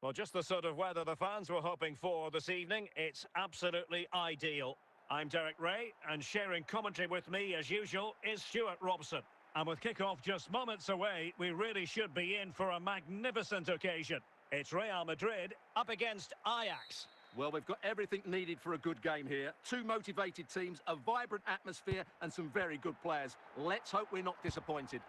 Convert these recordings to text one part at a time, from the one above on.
Well, just the sort of weather the fans were hoping for this evening. It's absolutely ideal. I'm Derek Ray, and sharing commentary with me, as usual, is Stuart Robson. And with kick-off just moments away, we really should be in for a magnificent occasion. It's Real Madrid up against Ajax. Well, we've got everything needed for a good game here. Two motivated teams, a vibrant atmosphere, and some very good players. Let's hope we're not disappointed.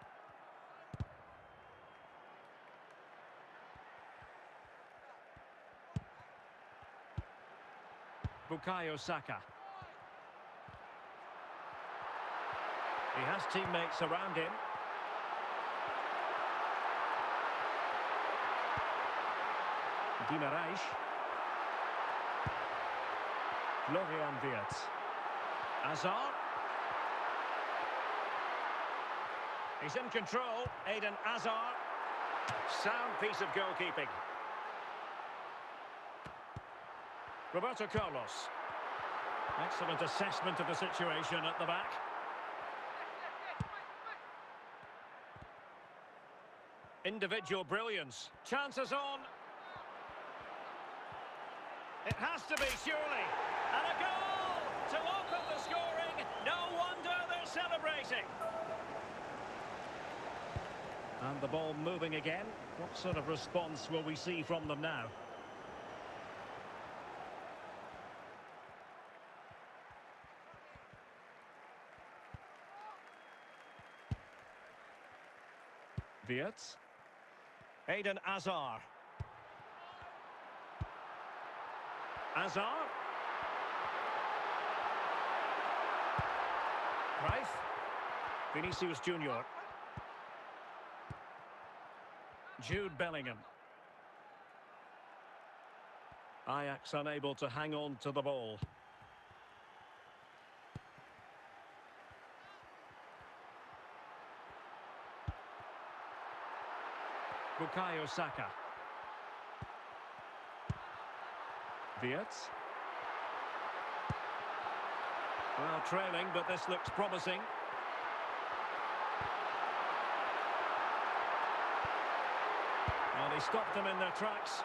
Bukayo Saka. He has teammates around him. Guimaraes. Florian Wirtz. Hazard. He's in control. Eden Hazard. Sound piece of goalkeeping. Roberto Carlos. Excellent assessment of the situation at the back. Individual brilliance. Chances on. It has to be, surely. And a goal to open the scoring. No wonder they're celebrating. And the ball moving again. What sort of response will we see from them now? Wirtz. Eden Hazard. Hazard. Cruyff. Vinicius Junior. Jude Bellingham. Ajax unable to hang on to the ball. Bukayo Saka. Wirtz. Well, trailing, but this looks promising. Well, he stopped them in their tracks.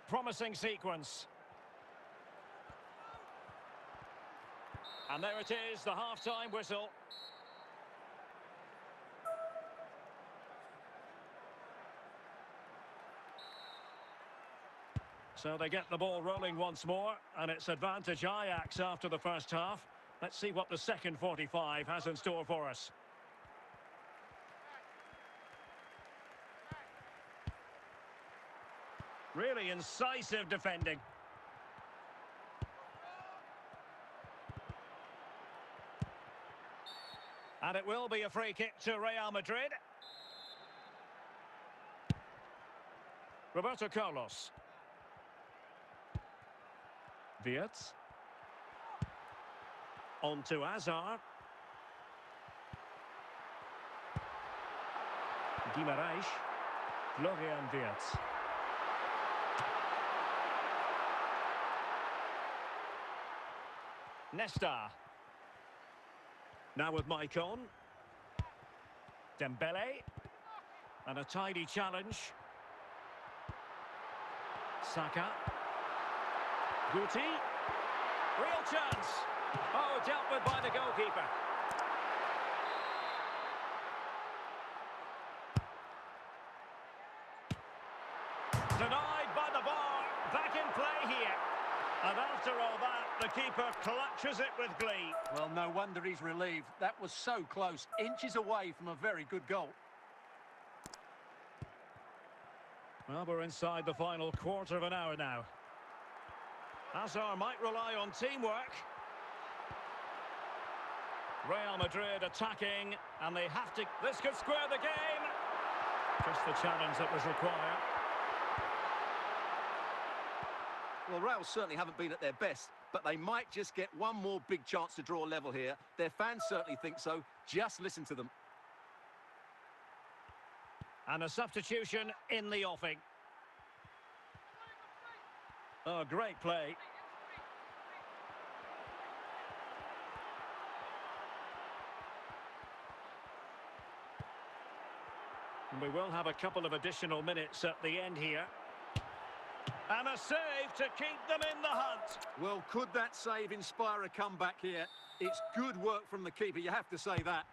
Promising sequence. And there it is, the half-time whistle. So they get the ball rolling once more, and it's advantage Ajax after the first half. Let's see what the second 45 has in store for us. Really incisive defending. And it will be a free kick to Real Madrid. Roberto Carlos. Wirtz. On to Hazard. Guimaraes. Florian Wirtz. Nesta. Now with Maicon. Dembele. And a tidy challenge. Saka. Guti. Real chance. Oh, dealt with by the goalkeeper. Denied by the bar. Back in play here. And after all that, the keeper clutches it with glee. Well, no wonder he's relieved. That was so close. Inches away from a very good goal. Well, we're inside the final quarter of an hour now. Hazard might rely on teamwork. Real Madrid attacking, and they have to... This could square the game. Just the challenge that was required. Well, Real certainly haven't been at their best, but they might just get one more big chance to draw level here. Their fans certainly think so. Just listen to them. And a substitution in the offing. Oh, great play. We will have a couple of additional minutes at the end here. And a save to keep them in the hunt. Well, could that save inspire a comeback here? It's good work from the keeper, you have to say that.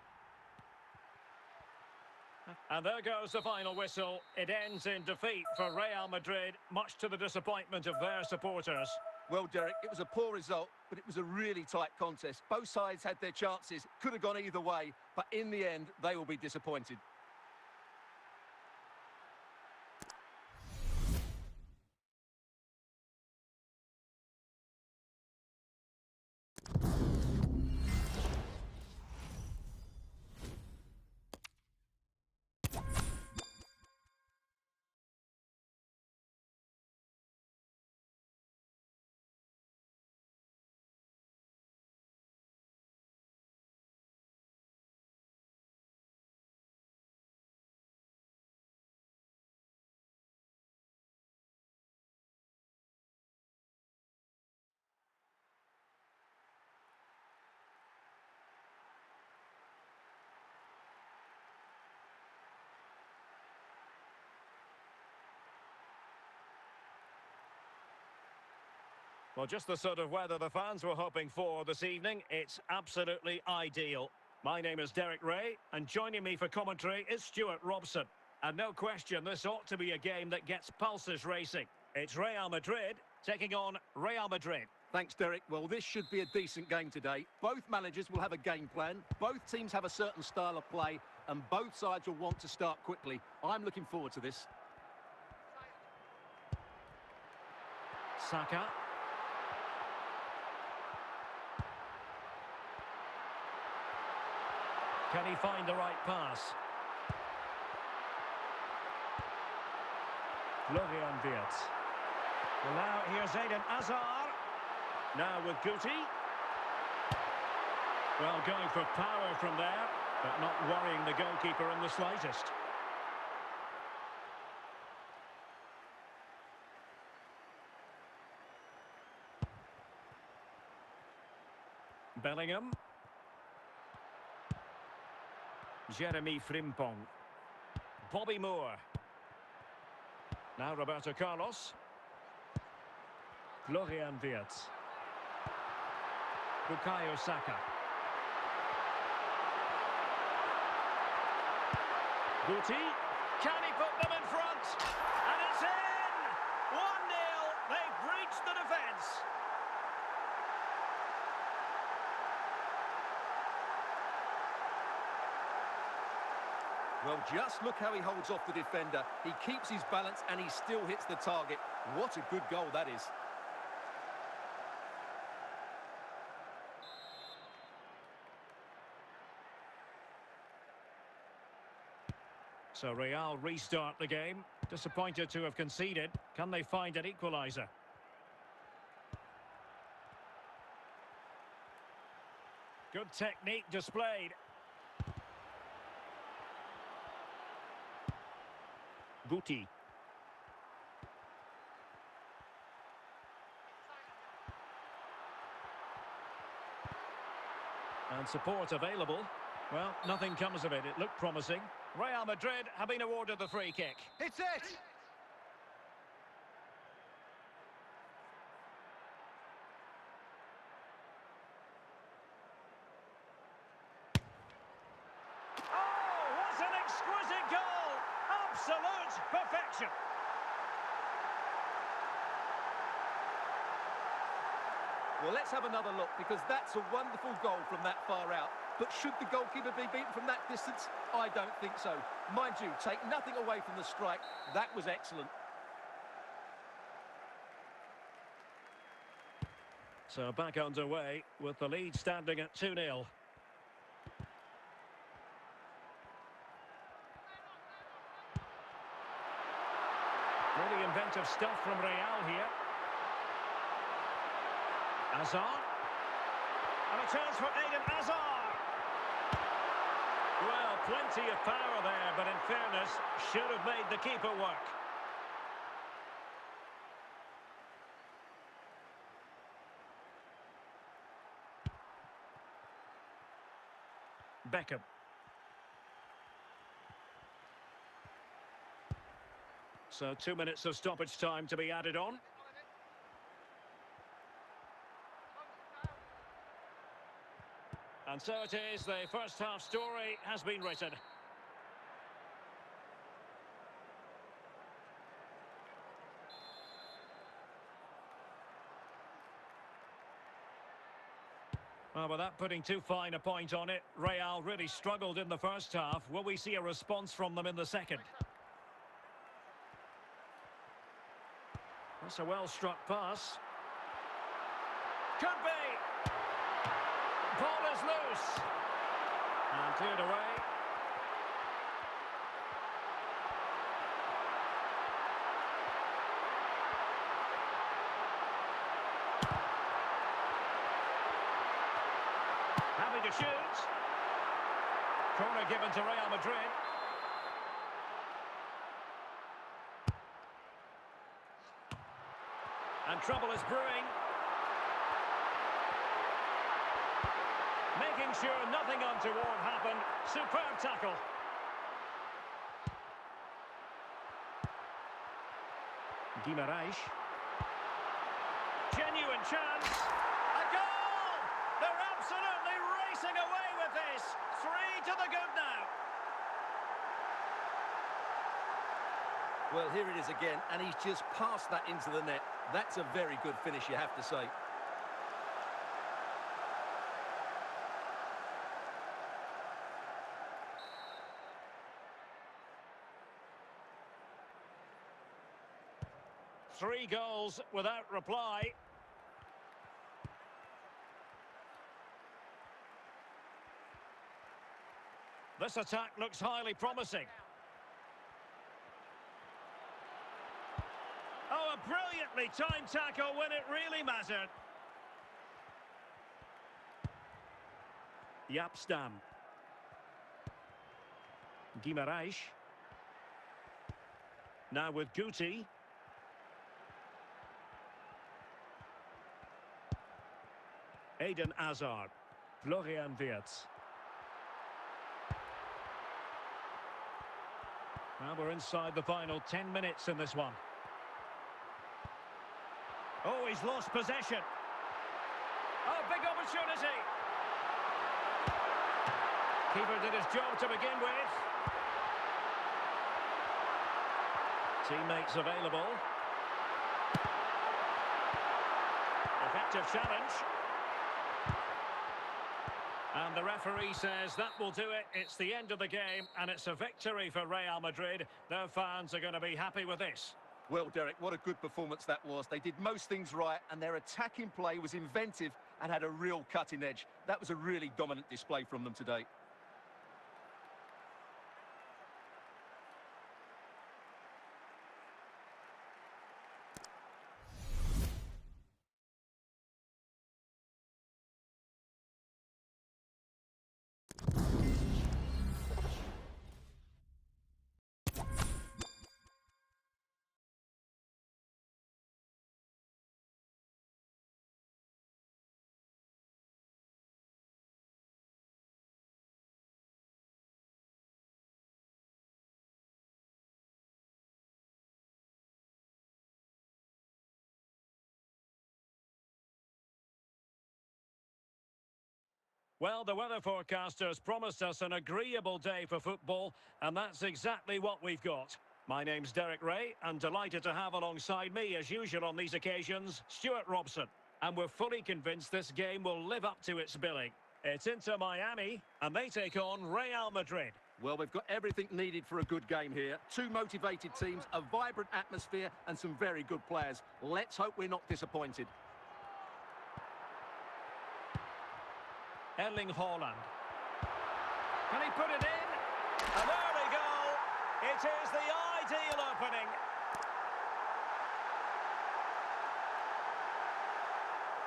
And there goes the final whistle. It ends in defeat for Real Madrid, much to the disappointment of their supporters. Well, Derek, it was a poor result, but it was a really tight contest. Both sides had their chances, could have gone either way, but in the end, they will be disappointed. Well, just the sort of weather the fans were hoping for this evening. It's absolutely ideal. My name is Derek Ray, and joining me for commentary is Stuart Robson. And no question, this ought to be a game that gets pulses racing. It's Real Madrid taking on Real Madrid. Thanks, Derek. Well, this should be a decent game today. Both managers will have a game plan. Both teams have a certain style of play, and both sides will want to start quickly. I'm looking forward to this. Saka. Can he find the right pass? Florian Wirtz. Well, now here's Eden Hazard. Now with Guti. Well, going for power from there, but not worrying the goalkeeper in the slightest. Bellingham. Jeremy Frimpong. Bobby Moore. Now Roberto Carlos. Florian Wirtz. Bukayo Saka. Guti. Can he put them in front? And it's in! 1-0. They've breached the defence. Well, just look how he holds off the defender. He keeps his balance and he still hits the target. What a good goal that is. So Real restart the game. Disappointed to have conceded. Can they find an equaliser? Good technique displayed. Guti. And support available. Well, nothing comes of it. It looked promising. Real Madrid have been awarded the free kick. It's it! Oh, what an exquisite goal! Absolute perfection. Well, let's have another look, because that's a wonderful goal from that far out. But should the goalkeeper be beaten from that distance? I don't think so. Mind you, take nothing away from the strike. That was excellent. So back underway with the lead standing at 2-0. Really inventive stuff from Real here. Hazard. And a chance for Eden Hazard. Well, plenty of power there, but in fairness, should have made the keeper work. Beckham. So 2 minutes of stoppage time to be added on. And so it is, the first half story has been written. Well, without putting too fine a point on it, Real really struggled in the first half. Will we see a response from them in the second? That's a well-struck pass. Could be! Ball is loose. And cleared away. Happy to shoot. Corner given to Real Madrid. And trouble is brewing. Making sure nothing untoward happened. Superb tackle. Guimaraes. Genuine chance. A goal! They're absolutely racing away with this. 3 to the good now. Well, here it is again, and he's just passed that into the net. That's a very good finish, you have to say. Three goals without reply. This attack looks highly promising. Oh, a brilliantly timed tackle when it really mattered. Yapstam. Guimaraes. Now with Guti. Eden Hazard. Florian Wirtz. Now we're inside the final 10 minutes in this one. Oh, he's lost possession. Oh, big opportunity. Keeper did his job to begin with. Teammates available. Effective challenge. And the referee says that will do it. It's the end of the game, and it's a victory for Real Madrid. Their fans are going to be happy with this. Well, Derek, what a good performance that was. They did most things right, and their attacking play was inventive and had a real cutting edge. That was a really dominant display from them today. Well, the weather forecasters promised us an agreeable day for football, and that's exactly what we've got. My name's Derek Ray, and delighted to have alongside me, as usual on these occasions, Stuart Robson. And we're fully convinced this game will live up to its billing. It's Inter Miami, and they take on Real Madrid. Well, we've got everything needed for a good game here. Two motivated teams, a vibrant atmosphere, and some very good players. Let's hope we're not disappointed. Erling Haaland. Can he put it in? An early goal. It is the ideal opening.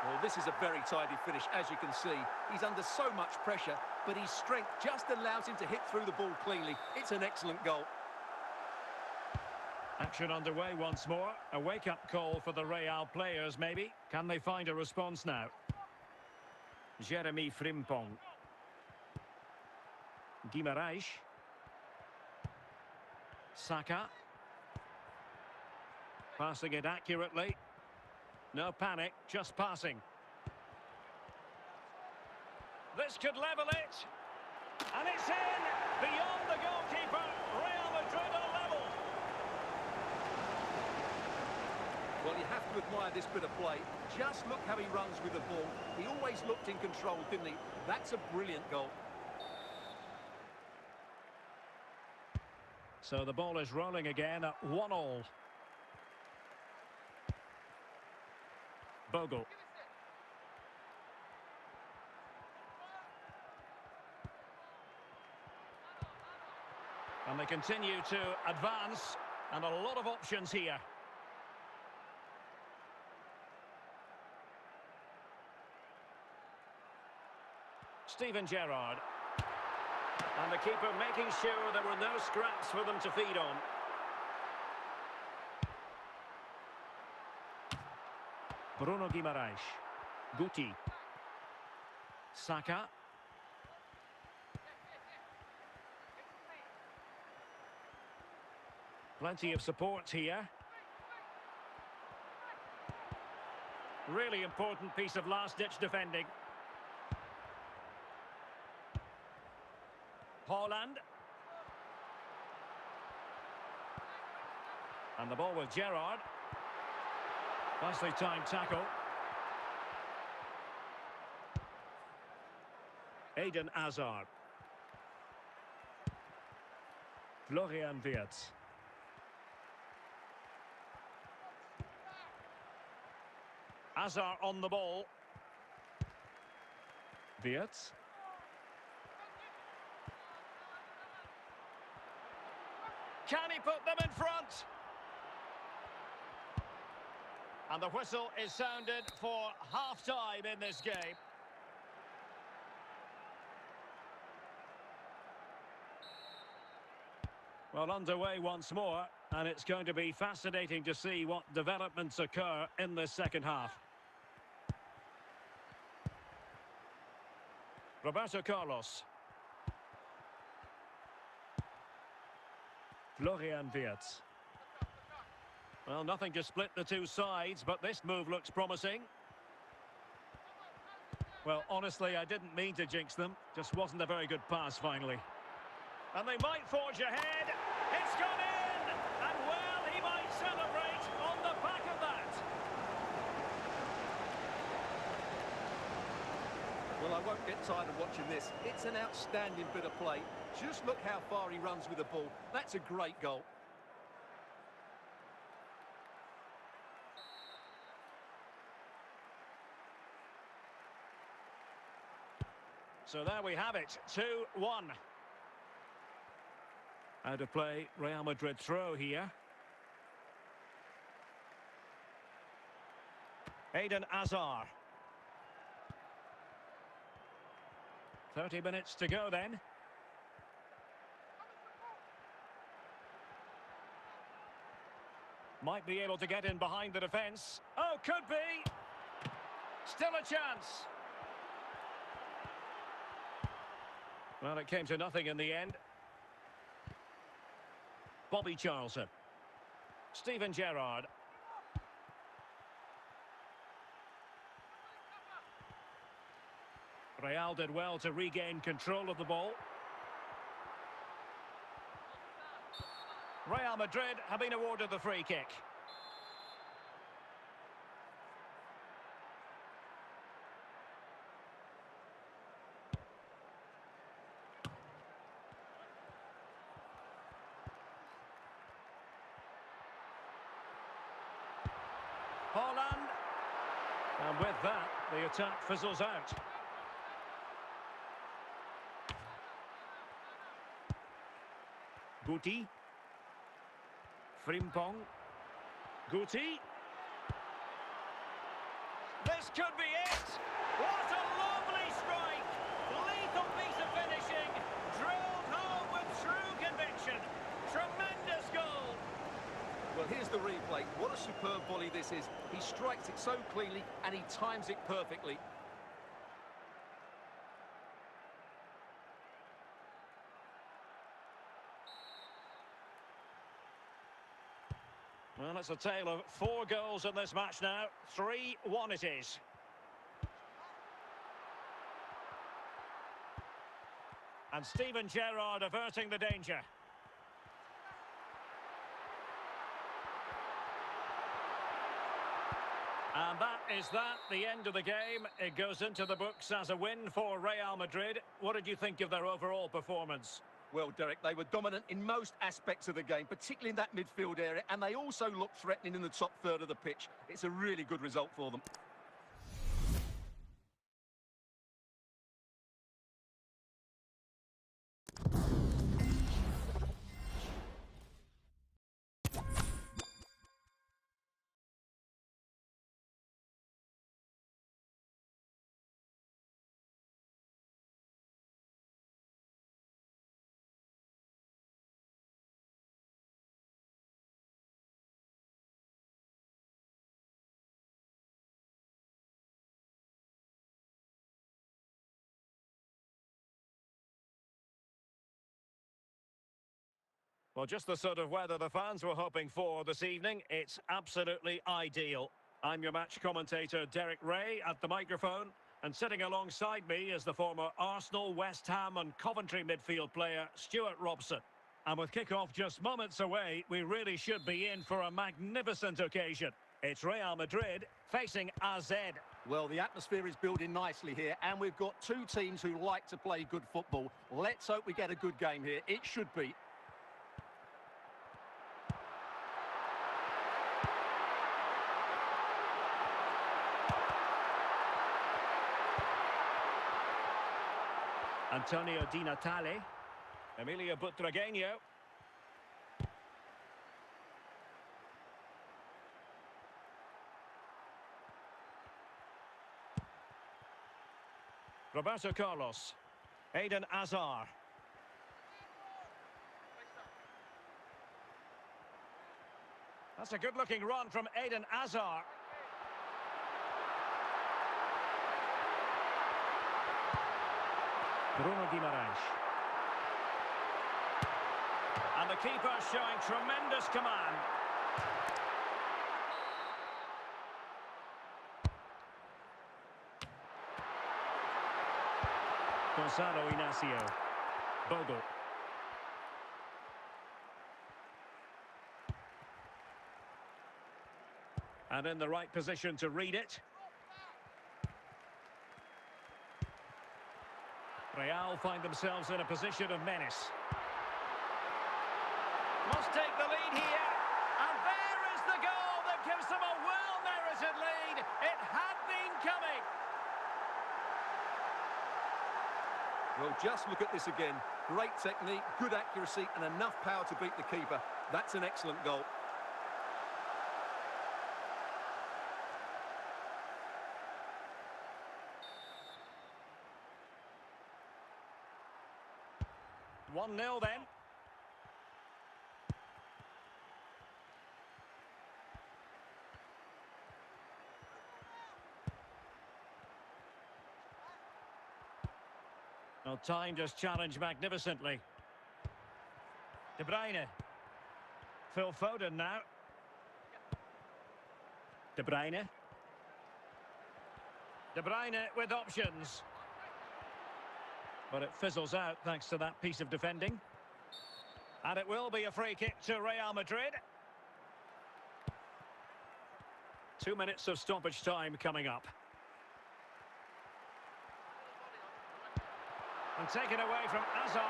Well, this is a very tidy finish, as you can see. He's under so much pressure, but his strength just allows him to hit through the ball cleanly. It's an excellent goal. Action underway once more. A wake-up call for the Real players, maybe. Can they find a response now? Jeremy Frimpong. Guimaraes. Saka. Passing it accurately. No panic, just passing. This could level it. And it's in! Beyond the goalkeeper, Real Madrid are level. Well, you have to admire this bit of play. Just look how he runs with the ball. He always looked in control, didn't he? That's a brilliant goal. So the ball is rolling again at 1-1. Bogle. And they continue to advance, and a lot of options here. Steven Gerrard. And the keeper making sure there were no scraps for them to feed on. Bruno Guimaraes. Guti. Saka. Plenty of support here. Really important piece of last-ditch defending. Haaland. And the ball with Gerrard. Nicely timed tackle. Eden Hazard. Florian Wirtz. Hazard on the ball. Wirtz. Can he put them in front? And the whistle is sounded for half-time in this game. Well, underway once more, and it's going to be fascinating to see what developments occur in this second half. Roberto Carlos. Florian Wirtz. Well, nothing to split the two sides, but this move looks promising. Well, honestly, I didn't mean to jinx them. Just wasn't a very good pass, finally. And they might forge ahead. It's gone in! And, well, he might celebrate on the back of that. Well, I won't get tired of watching this. It's an outstanding bit of play. Just look how far he runs with the ball. That's a great goal. So there we have it, 2-1. Out of play, Real Madrid throw here. Eden Hazard. 30 minutes to go then. Might be able to get in behind the defence. Oh, could be! Still a chance. Well, it came to nothing in the end. Bobby Charlton. Steven Gerrard. Real did well to regain control of the ball. Real Madrid have been awarded the free kick. Haaland. And with that, the attack fizzles out. Guti. Frimpong. Guti. This could be it! What a lovely strike! Lethal piece of finishing. Drilled home with true conviction. Tremendous goal! Well, here's the replay. What a superb volley this is. He strikes it so cleanly and he times it perfectly. Well, it's a tale of 4 goals in this match now. 3-1 it is. And Steven Gerrard averting the danger. And that is the end of the game. It goes into the books as a win for Real Madrid. What did you think of their overall performance? Well, Derek, they were dominant in most aspects of the game, particularly in that midfield area, and they also looked threatening in the top third of the pitch. It's a really good result for them. Well, just the sort of weather the fans were hoping for this evening. It's absolutely ideal. I'm your match commentator, Derek Ray, at the microphone. And sitting alongside me is the former Arsenal, West Ham and Coventry midfield player, Stuart Robson. And with kick-off just moments away, we really should be in for a magnificent occasion. It's Real Madrid facing AZ. Well, the atmosphere is building nicely here, and we've got two teams who like to play good football. Let's hope we get a good game here. It should be. Antonio Di Natale. Emilio Butragueño. Roberto Carlos. Eden Hazard. That's a good-looking run from Eden Hazard. Bruno Guimaraes. And the keeper showing tremendous command. Gonzalo Inacio. Bogo. And in the right position to read it. Real find themselves in a position of menace. Must take the lead here. And there is the goal that gives them a well-merited lead. It had been coming. Well, just look at this again. Great technique, good accuracy, and enough power to beat the keeper. That's an excellent goal. One 0 then. Well, timed his challenge magnificently. De Bruyne. Phil Foden now. De Bruyne. De Bruyne with options. But it fizzles out thanks to that piece of defending. And it will be a free kick to Real Madrid. 2 minutes of stoppage time coming up. And taken away from Hazard.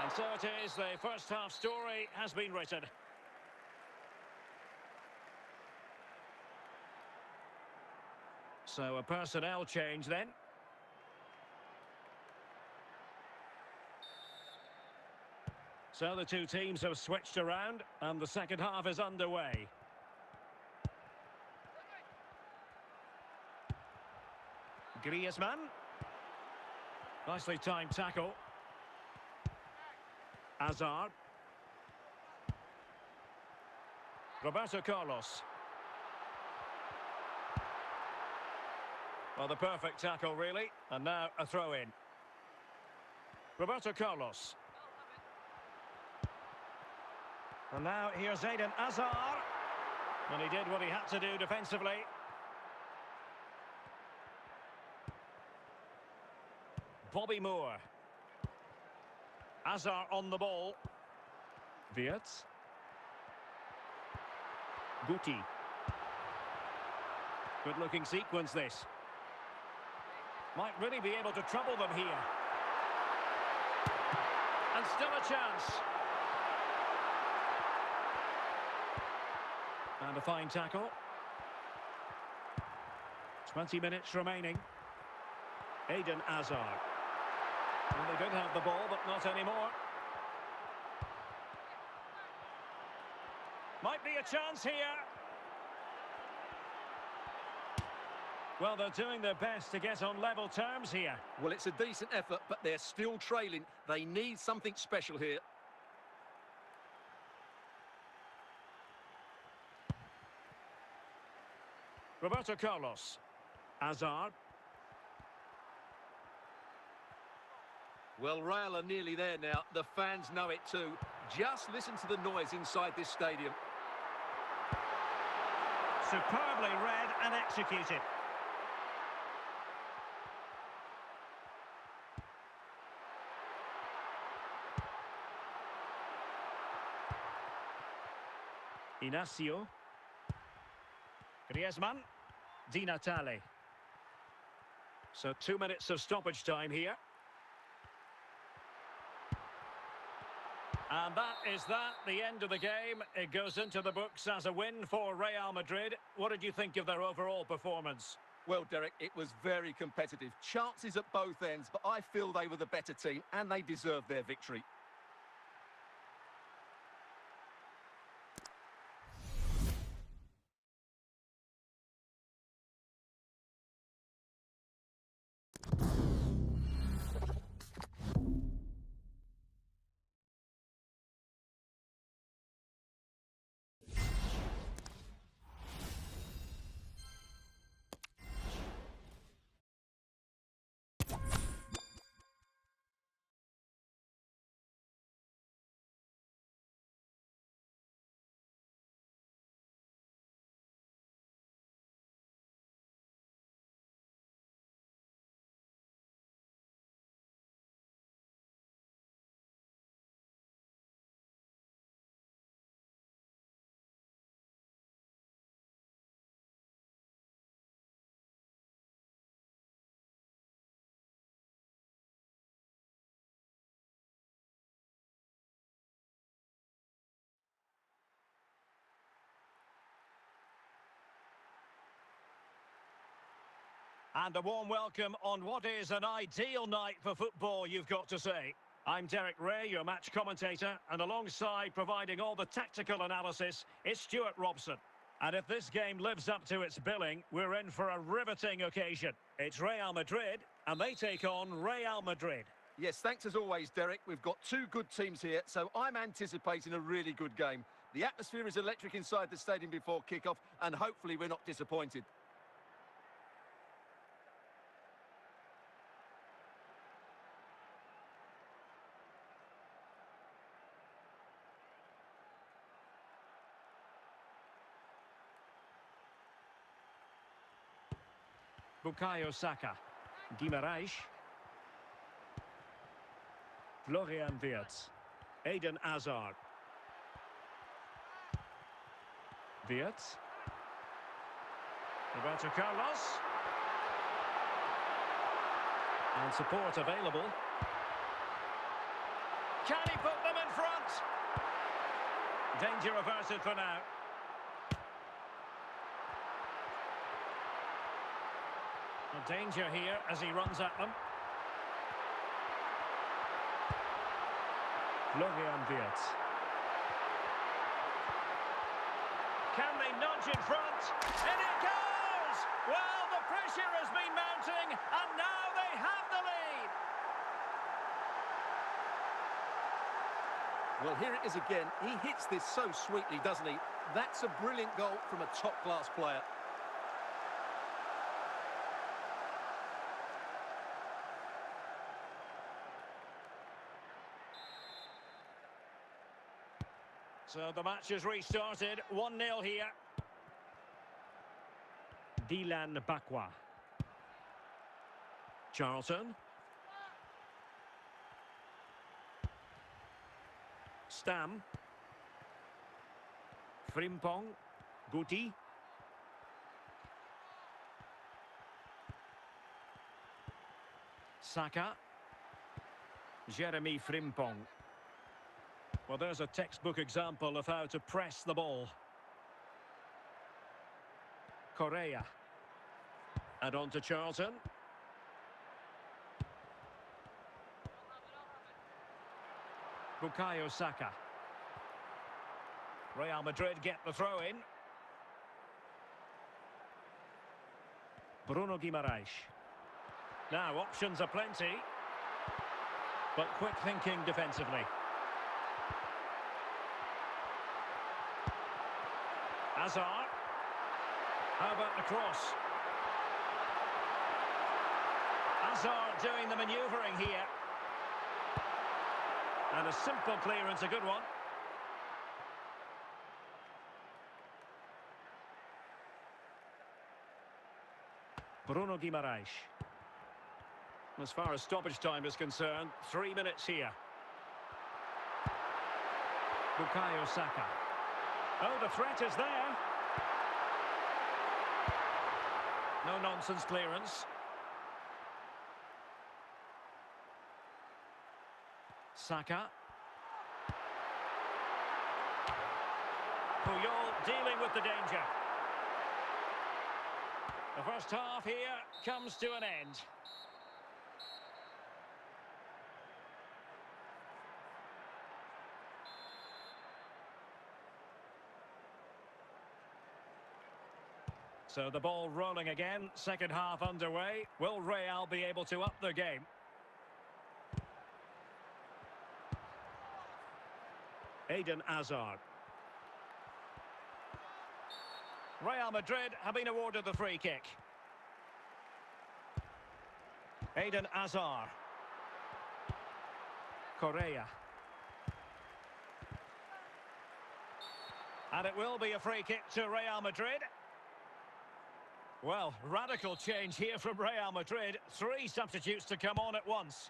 And so it is, the first half story has been written. So a personnel change then. So the two teams have switched around and the second half is underway. Griezmann. Nicely timed tackle. Hazard. Roberto Carlos. Well, the perfect tackle, really. And now a throw-in. Roberto Carlos. And now here's Eden Hazard. And he did what he had to do defensively. Bobby Moore. Hazard on the ball. Wirtz. Guti. Good-looking sequence, this. Might really be able to trouble them here. And still a chance. And a fine tackle. 20 minutes remaining. Eden Hazard. Well, they did have the ball, but not anymore. Might be a chance here. Well, they're doing their best to get on level terms here. Well, it's a decent effort, but they're still trailing. They need something special here. Roberto Carlos. Hazard. Well, Real are nearly there now. The fans know it too. Just listen to the noise inside this stadium. Superbly read and executed. Inacio. Griezmann. Di Natale. So 2 minutes of stoppage time here. And that is the end of the game. It goes into the books as a win for Real Madrid. What did you think of their overall performance? Well, Derek, it was very competitive. Chances at both ends, but I feel they were the better team and they deserved their victory. And a warm welcome on what is an ideal night for football, you've got to say. I'm Derek Ray, your match commentator, and alongside providing all the tactical analysis is Stuart Robson. And if this game lives up to its billing, we're in for a riveting occasion. It's Real Madrid, and they take on Real Madrid. Yes, thanks as always, Derek. We've got two good teams here, so I'm anticipating a really good game. The atmosphere is electric inside the stadium before kick-off, and hopefully we're not disappointed. Bukayo Saka. Guimaraes. Florian Wirtz. Eden Hazard. Wirtz. Roberto Carlos. And support available. Can he put them in front? Danger averted for now. A danger here as he runs at them. Florian Wirtz. Can they nudge in front? And it goes! Well, the pressure has been mounting, and now they have the lead. Well, here it is again. He hits this so sweetly, doesn't he? That's a brilliant goal from a top-class player. So the match has restarted, 1-0 here. Dylan Bakwa. Charlton. Stam. Frimpong. Guti. Saka. Jeremy Frimpong. Well, there's a textbook example of how to press the ball. Correa. And on to Charlton. Bukayo Saka. Real Madrid get the throw in. Bruno Guimaraes. Now, options are plenty. But quick thinking defensively. Hazard. How about the cross? Hazard doing the manoeuvring here. And a simple clearance, a good one. Bruno Guimaraes. As far as stoppage time is concerned, 3 minutes here. Bukayo Saka. Oh, the threat is there. No-nonsense clearance. Saka. Puyol dealing with the danger. The first half here comes to an end. So the ball rolling again, second half underway. Will Real be able to up the game? Eden Hazard. Real Madrid have been awarded the free kick. Eden Hazard. Correa. And it will be a free kick to Real Madrid. Well, radical change here from Real Madrid. 3 substitutes to come on at once.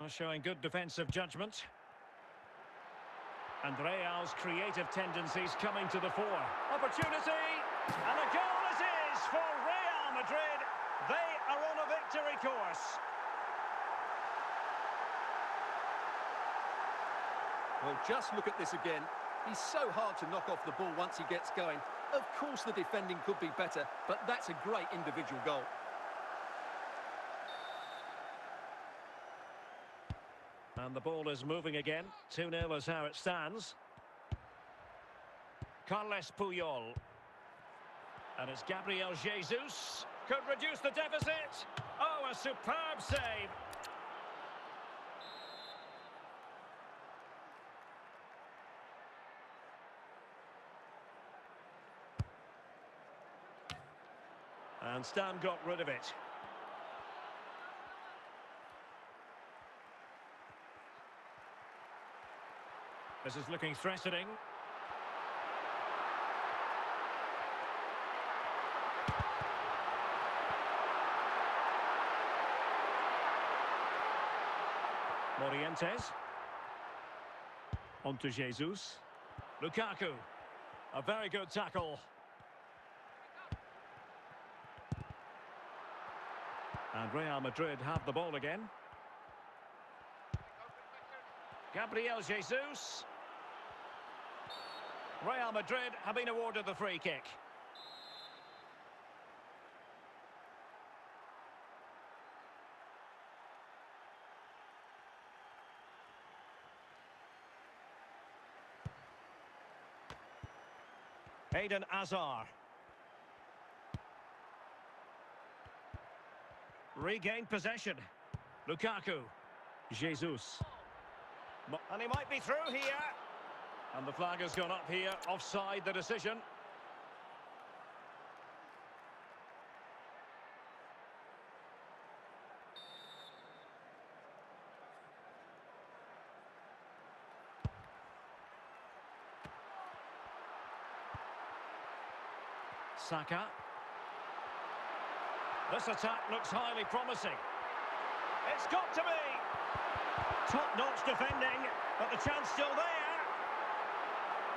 Showing good defensive judgment. And Real's creative tendencies coming to the fore. Opportunity! And a goal it is for Real Madrid. They are on a victory course. Well, just look at this again. He's so hard to knock off the ball once he gets going. Of course the defending could be better, but that's a great individual goal. And the ball is moving again. 2-0 is how it stands. Carles Puyol. And it's Gabriel Jesus. Could reduce the deficit. Oh, a superb save. And Stam got rid of it. This is looking threatening. Morientes. On to Jesus. Lukaku. A very good tackle. And Real Madrid have the ball again. Gabriel Jesus. Real Madrid have been awarded the free kick. Eden Hazard. Regained possession. Lukaku. Jesus. And he might be through here. And the flag has gone up here. Offside the decision. Saka. This attack looks highly promising. It's got to be. Top-notch defending, but the chance still there.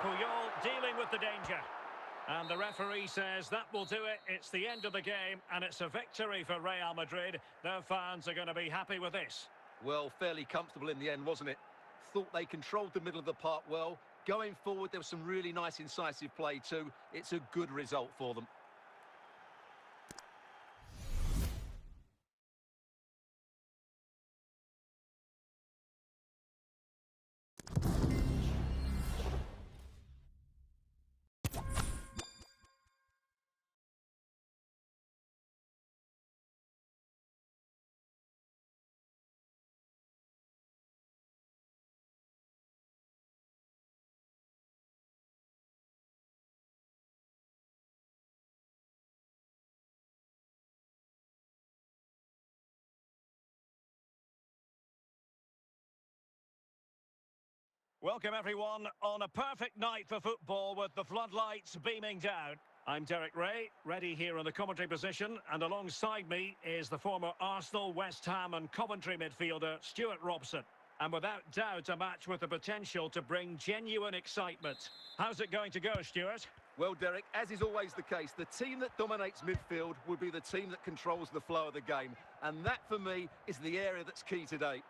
Puyol dealing with the danger. And the referee says that will do it. It's the end of the game, and it's a victory for Real Madrid. Their fans are going to be happy with this. Well, fairly comfortable in the end, wasn't it? Thought they controlled the middle of the park well. Going forward, there was some really nice, incisive play too. It's a good result for them. Welcome, everyone, on a perfect night for football with the floodlights beaming down. I'm Derek Ray, ready here in the commentary position, and alongside me is the former Arsenal, West Ham and Coventry midfielder, Stuart Robson. And without doubt, a match with the potential to bring genuine excitement. How's it going to go, Stuart? Well, Derek, as is always the case, the team that dominates midfield will be the team that controls the flow of the game. And that, for me, is the area that's key today.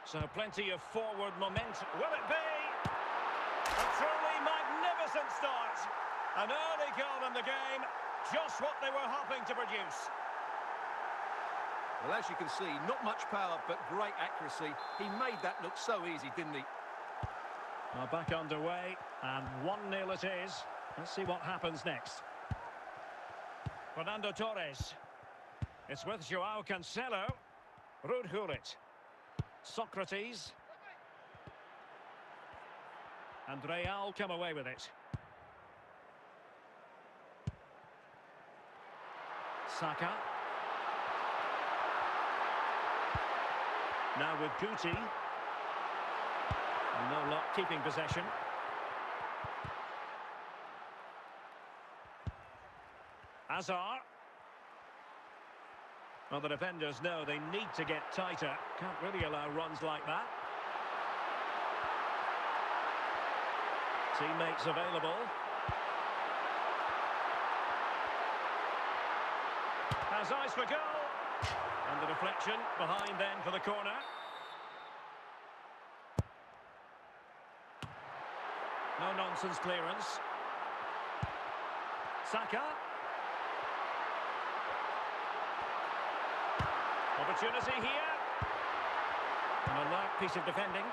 So plenty of forward momentum. Will it be? A truly magnificent start. An early goal in the game. Just what they were hoping to produce. Well, as you can see, not much power, but great accuracy. He made that look so easy, didn't he? Now back underway, and 1-0 it is. Let's see what happens next. Fernando Torres. It's with Joao Cancelo. Ruud Gullit. Socrates. And Real come away with it. Saka. Now with Guti. And no luck keeping possession. Hazard. Well, the defenders know they need to get tighter. Can't really allow runs like that. Teammates available. Has eyes for goal. And the deflection behind then for the corner. No nonsense clearance. Saka. Opportunity here. An alert piece of defending.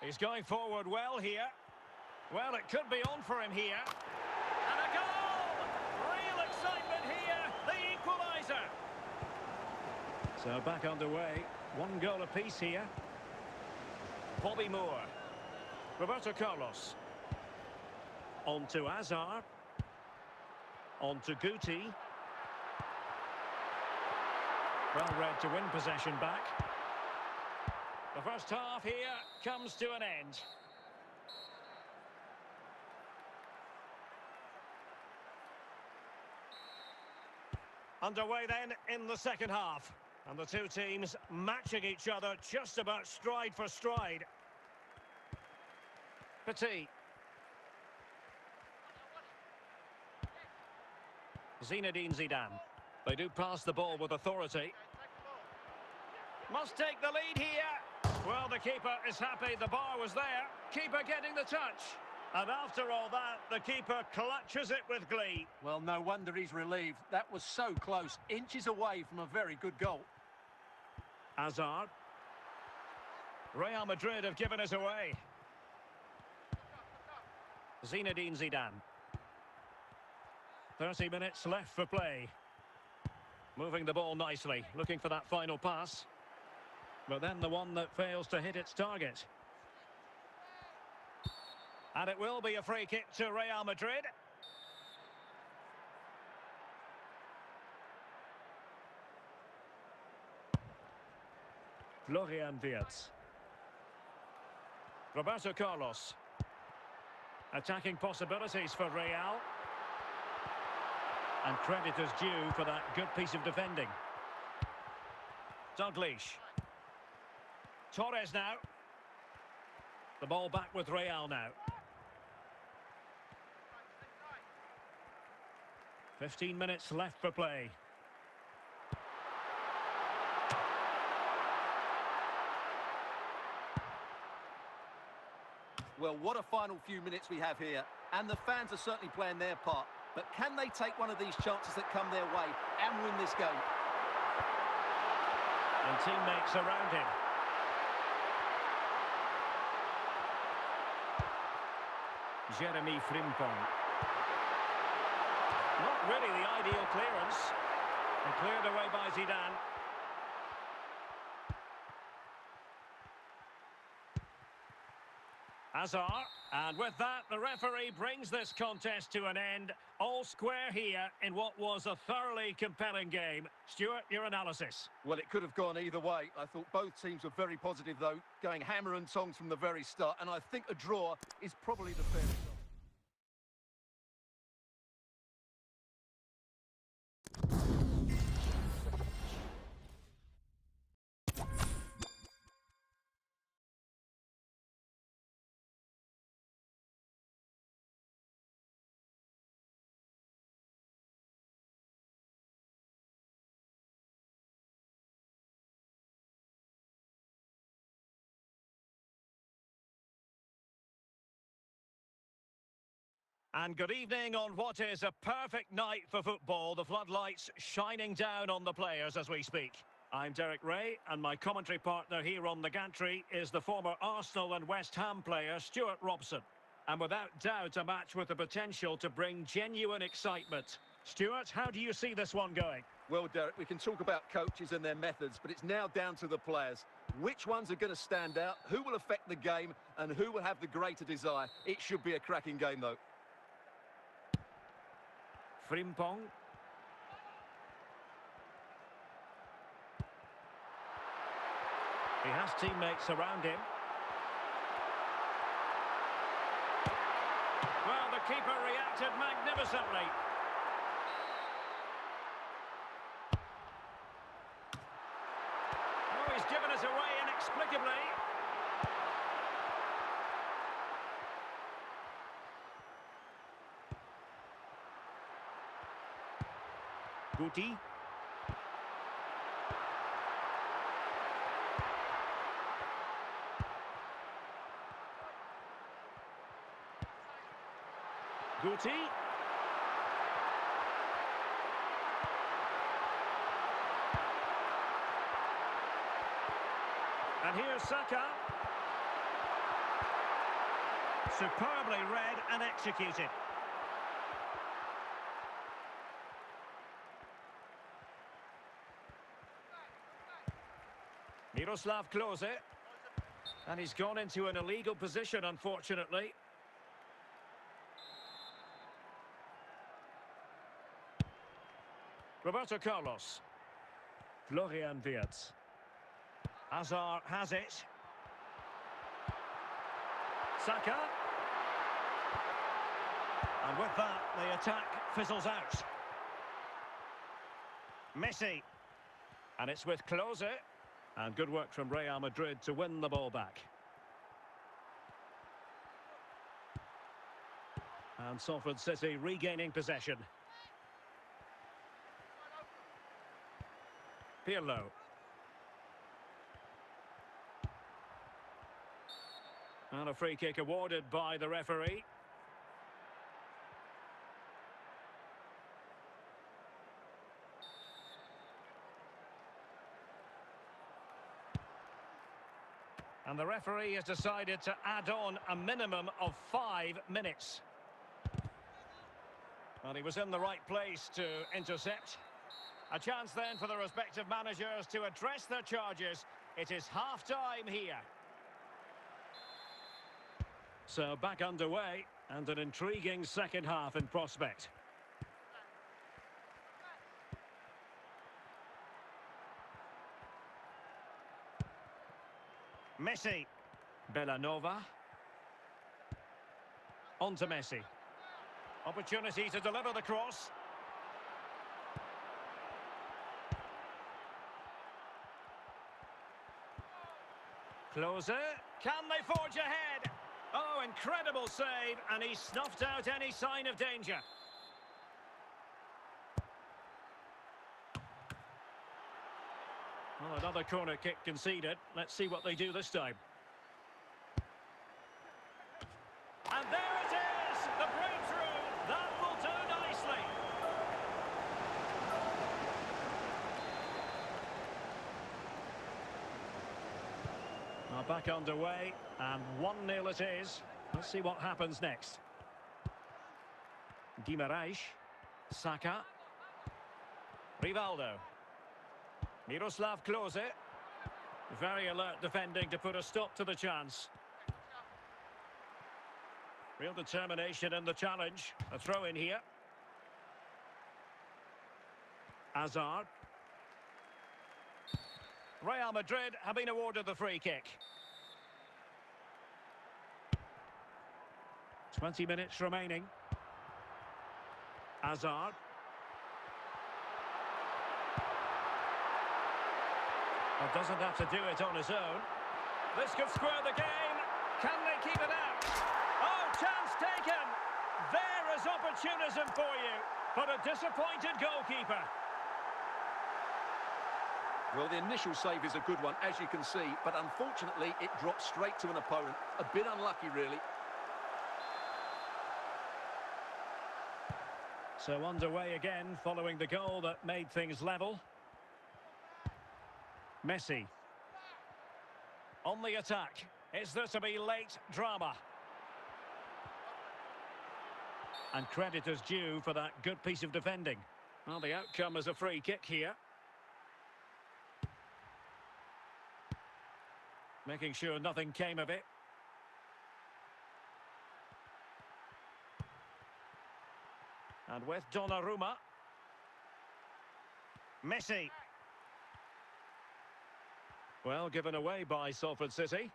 He's going forward well here. Well, it could be on for him here. And a goal! Real excitement here. The equaliser. So back underway. 1 goal apiece here. Bobby Moore. Roberto Carlos. On to Hazard. On to Guti. Well read to win possession back. The first half here comes to an end. Underway then in the second half. And the two teams matching each other just about stride for stride. Petit. Zinedine Zidane. They do pass the ball with authority. Must take the lead here. Well, the keeper is happy. The bar was there. Keeper getting the touch. And after all that, the keeper clutches it with glee. Well, no wonder he's relieved. That was so close. Inches away from a very good goal. Hazard. Real Madrid have given us away. Zinedine Zidane. 30 minutes left for play. Moving the ball nicely, looking for that final pass. But then the one that fails to hit its target. And it will be a free kick to Real Madrid. Florian Wirtz. Roberto Carlos. Attacking possibilities for Real. And credit is due for that good piece of defending. Dalglish. Torres now. The ball back with Real now. 15 minutes left for play. Well, what a final few minutes we have here. And the fans are certainly playing their part. But can they take one of these chances that come their way and win this game? And teammates around him. Jeremy Frimpong. Not really the ideal clearance. And cleared away by Zidane. Hazard, and with that, the referee brings this contest to an end. All square here in what was a thoroughly compelling game. Stuart, your analysis? Well, it could have gone either way. I thought both teams were very positive, though, going hammer and tongs from the very start, and I think a draw is probably the fair result. And good evening on what is a perfect night for football. The floodlights shining down on the players as we speak. I'm Derek Ray, and my commentary partner here on the gantry is the former Arsenal and West Ham player Stuart Robson. And without doubt, a match with the potential to bring genuine excitement. Stuart, how do you see this one going? Well, Derek, we can talk about coaches and their methods, but it's now down to the players. Which ones are going to stand out, who will affect the game, and who will have the greater desire? It should be a cracking game, though. Frimpong. He has teammates around him. Well, the keeper reacted magnificently. Oh, he's given us away inexplicably. Guti. Guti. And here's Saka. Superbly read and executed. Miroslav Klose. And he's gone into an illegal position, unfortunately. Roberto Carlos. Florian Wirtz. Hazard has it. Saka. And with that, the attack fizzles out. Messi. And it's with Klose. And good work from Real Madrid to win the ball back. And Salford City regaining possession. Pirlo. And a free kick awarded by the referee. And the referee has decided to add on a minimum of 5 minutes. Well, he was in the right place to intercept. A chance then for the respective managers to address their charges. It is half-time here. So back underway, and an intriguing second half in prospect. Messi. Bellanova. On to Messi. Opportunity to deliver the cross. Closer. Can they forge ahead? Oh, incredible save, and he snuffed out any sign of danger. Well, another corner kick conceded. Let's see what they do this time. And there it is! The breakthrough! That will do nicely. Now back underway, and 1-0 it is. Let's see what happens next. Guimaraes. Saka. Rivaldo. Miroslav Klose. Very alert defending to put a stop to the chance. Real determination in the challenge. A throw in here. Hazard. Real Madrid have been awarded the free kick. 20 minutes remaining. Hazard. Well, doesn't have to do it on his own. This could square the game. Can they keep it out? Oh, chance taken. There is opportunism for you, but a disappointed goalkeeper. Well, the initial save is a good one, as you can see, but unfortunately it dropped straight to an opponent. A bit unlucky, really. So underway again, following the goal that made things level. Messi. On the attack. Is there to be late drama? And credit is due for that good piece of defending. Well, the outcome is a free kick here. Making sure nothing came of it. And with Donnarumma. Messi. Well, given away by Salford City.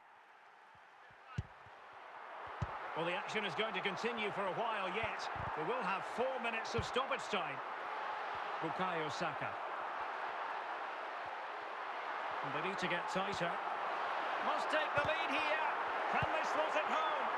Well, the action is going to continue for a while yet. We will have 4 minutes of stoppage time. Bukayo Saka. And they need to get tighter. Must take the lead here. Can they slot it home?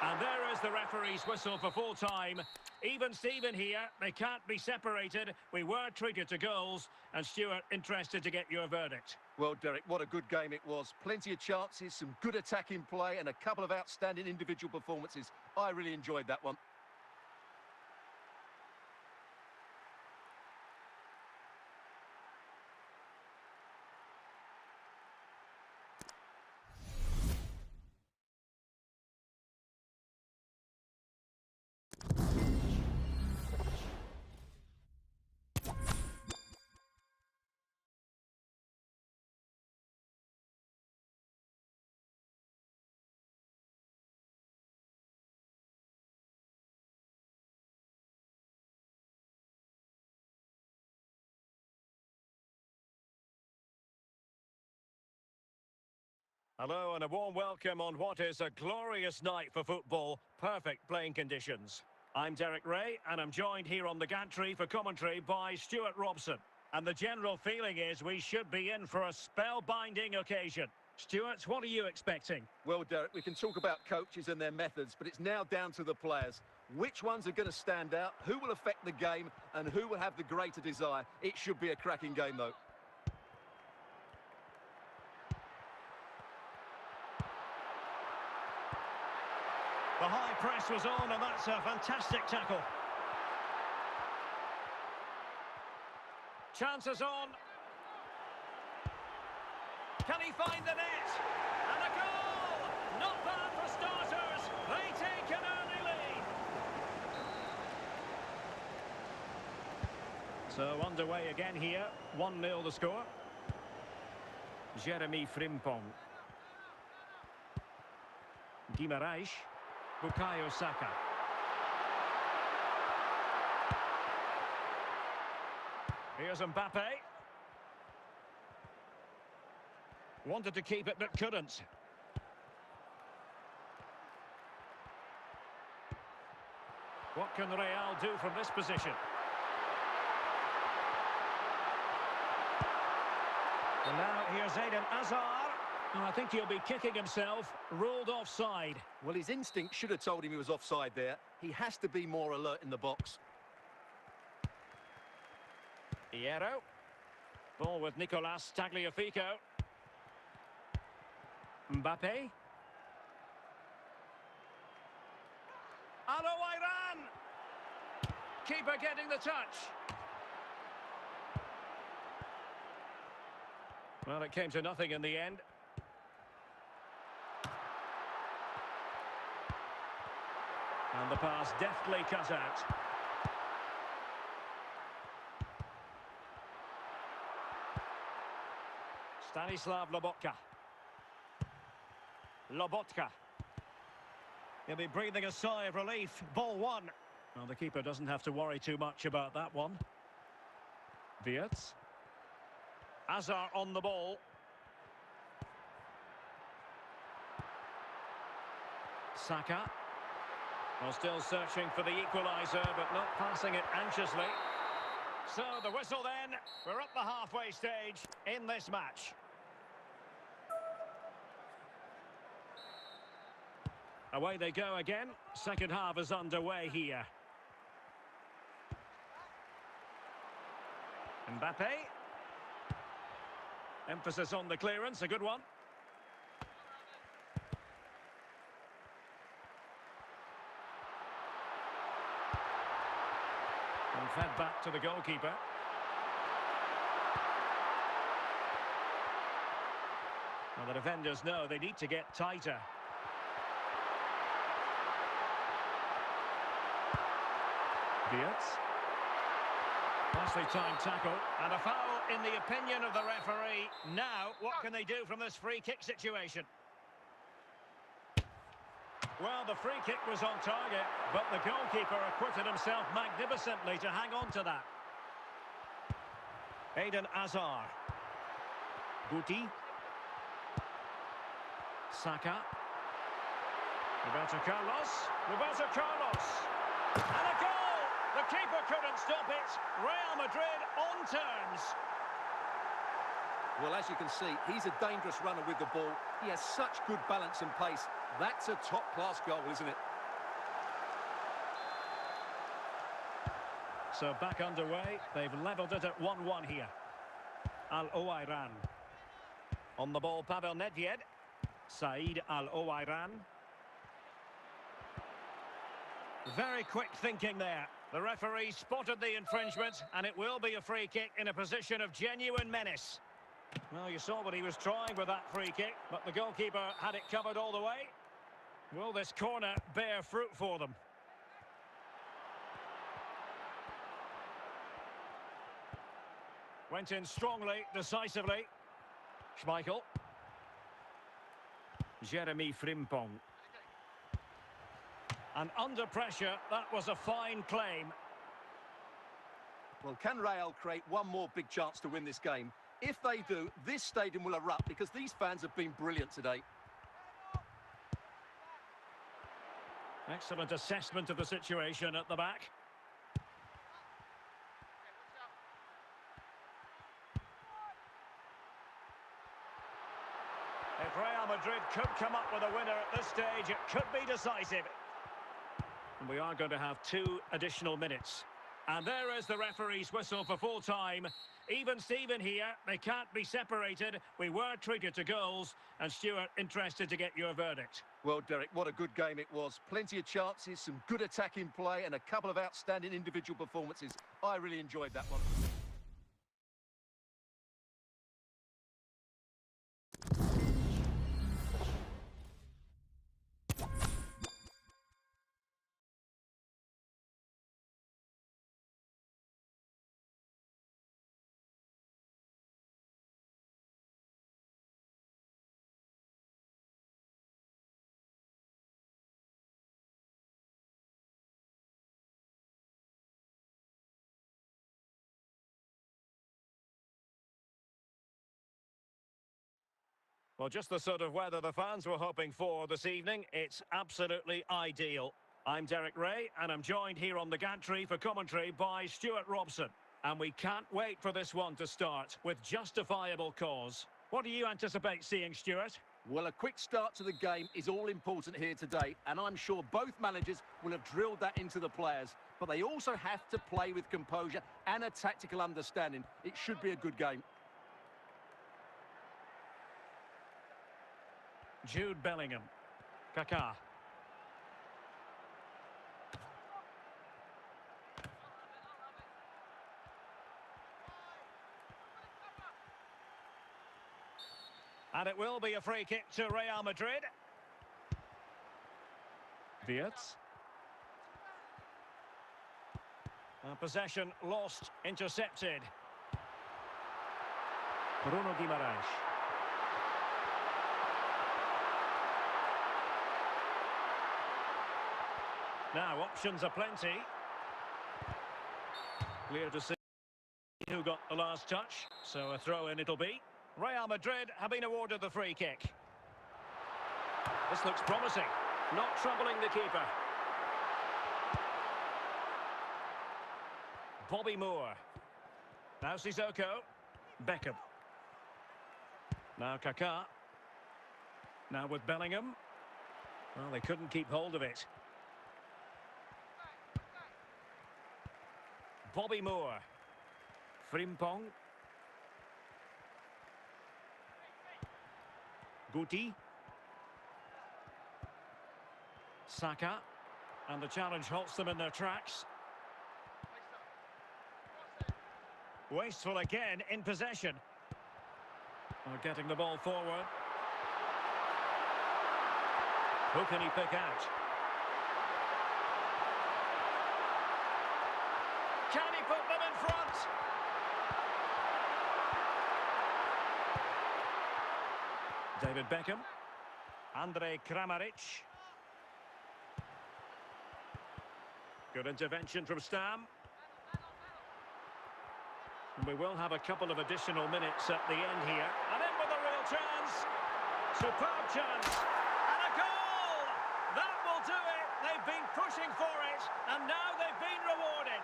And there is the referee's whistle for full time. Even Steven here. They can't be separated. We were treated to goals. And Stuart, interested to get your verdict. Well, Derek, what a good game it was. Plenty of chances, some good attacking play, and a couple of outstanding individual performances. I really enjoyed that one. Hello and a warm welcome on what is a glorious night for football. Perfect playing conditions. I'm Derek Ray and I'm joined here on the gantry for commentary by Stuart Robson. And the general feeling is we should be in for a spellbinding occasion. Stuart, what are you expecting? Well, Derek, we can talk about coaches and their methods, but it's now down to the players. Which ones are going to stand out, who will affect the game, and who will have the greater desire? It should be a cracking game, though. The high press was on, and that's a fantastic tackle. Chances on. Can he find the net? And a goal! Not bad for starters. They take an early lead. So underway again here. 1-0 the score. Jeremy Frimpong. Guimaraes. Bukayo Saka. Here's Mbappe. Wanted to keep it but couldn't. What can Real do from this position? And now here's Eden Hazard. And I think he'll be kicking himself, ruled offside. Well, his instinct should have told him he was offside there. He has to be more alert in the box. Hierro. Ball with Nicolas Tagliafico. Mbappe. Iran. Keeper getting the touch. Well, it came to nothing in the end. And the pass deftly cut out. Stanislav Lobotka. Lobotka. He'll be breathing a sigh of relief. Ball one. Well, the keeper doesn't have to worry too much about that one. Wirtz. Hazard on the ball. Saka. Well, still searching for the equaliser, but not passing it anxiously. So the whistle then. We're at the halfway stage in this match. Away they go again. Second half is underway here. Mbappe. Emphasis on the clearance, a good one. And fed back to the goalkeeper. Well, the defenders know they need to get tighter. Wirtz. Nicely timed tackle. And a foul in the opinion of the referee. Now, what can they do from this free kick situation? Well, the free kick was on target, but the goalkeeper acquitted himself magnificently to hang on to that. Eden Hazard. Guti. Saka. Roberto Carlos. Roberto Carlos. And a goal! The keeper couldn't stop it. Real Madrid on terms. Well, as you can see, he's a dangerous runner with the ball. He has such good balance and pace. That's a top-class goal, isn't it? So back underway. They've levelled it at 1-1 here. Al-Owairan. On the ball, Pavel Nedved. Said Al-Owairan. Very quick thinking there. The referee spotted the infringement, and it will be a free kick in a position of genuine menace. Well, you saw what he was trying with that free kick, but the goalkeeper had it covered all the way. Will this corner bear fruit for them? Went in strongly, decisively. Schmeichel. Jeremy Frimpong. And under pressure, that was a fine claim. Well, can Real create one more big chance to win this game? If they do, this stadium will erupt because these fans have been brilliant today. Excellent assessment of the situation at the back. If Real Madrid could come up with a winner at this stage, it could be decisive. And we are going to have 2 additional minutes. And there is the referee's whistle for full time. Even Steven here, they can't be separated. We were treated to goals. And Stuart, interested to get your verdict. Well, Derek, what a good game it was. Plenty of chances, some good attacking play, and a couple of outstanding individual performances. I really enjoyed that one. Well, just the sort of weather the fans were hoping for this evening. It's absolutely ideal. I'm Derek Ray, and I'm joined here on the gantry for commentary by Stuart Robson. And we can't wait for this one to start with justifiable cause. What do you anticipate seeing, Stuart? Well, a quick start to the game is all important here today, and I'm sure both managers will have drilled that into the players. But they also have to play with composure and a tactical understanding. It should be a good game. Jude Bellingham. Kaká. And it will be a free kick to Real Madrid. Wirtz. Possession lost, intercepted. Bruno Guimaraes. Now, options are plenty. Clear to see who got the last touch, so a throw-in it'll be. Real Madrid have been awarded the free kick. This looks promising, not troubling the keeper. Bobby Moore. Now Sissoko. Beckham. Now Kaká. Now with Bellingham. Well, they couldn't keep hold of it. Bobby Moore. Frimpong. Guti. Saka. And the challenge halts them in their tracks. Wasteful again in possession. Getting the ball forward. Who can he pick out? Can he put them in front? David Beckham. Andre Kramaric. Good intervention from Stam. And we will have a couple of additional minutes at the end here. And in with a real chance. Superb chance. And a goal! That will do it. They've been pushing for it. And now they've been rewarded.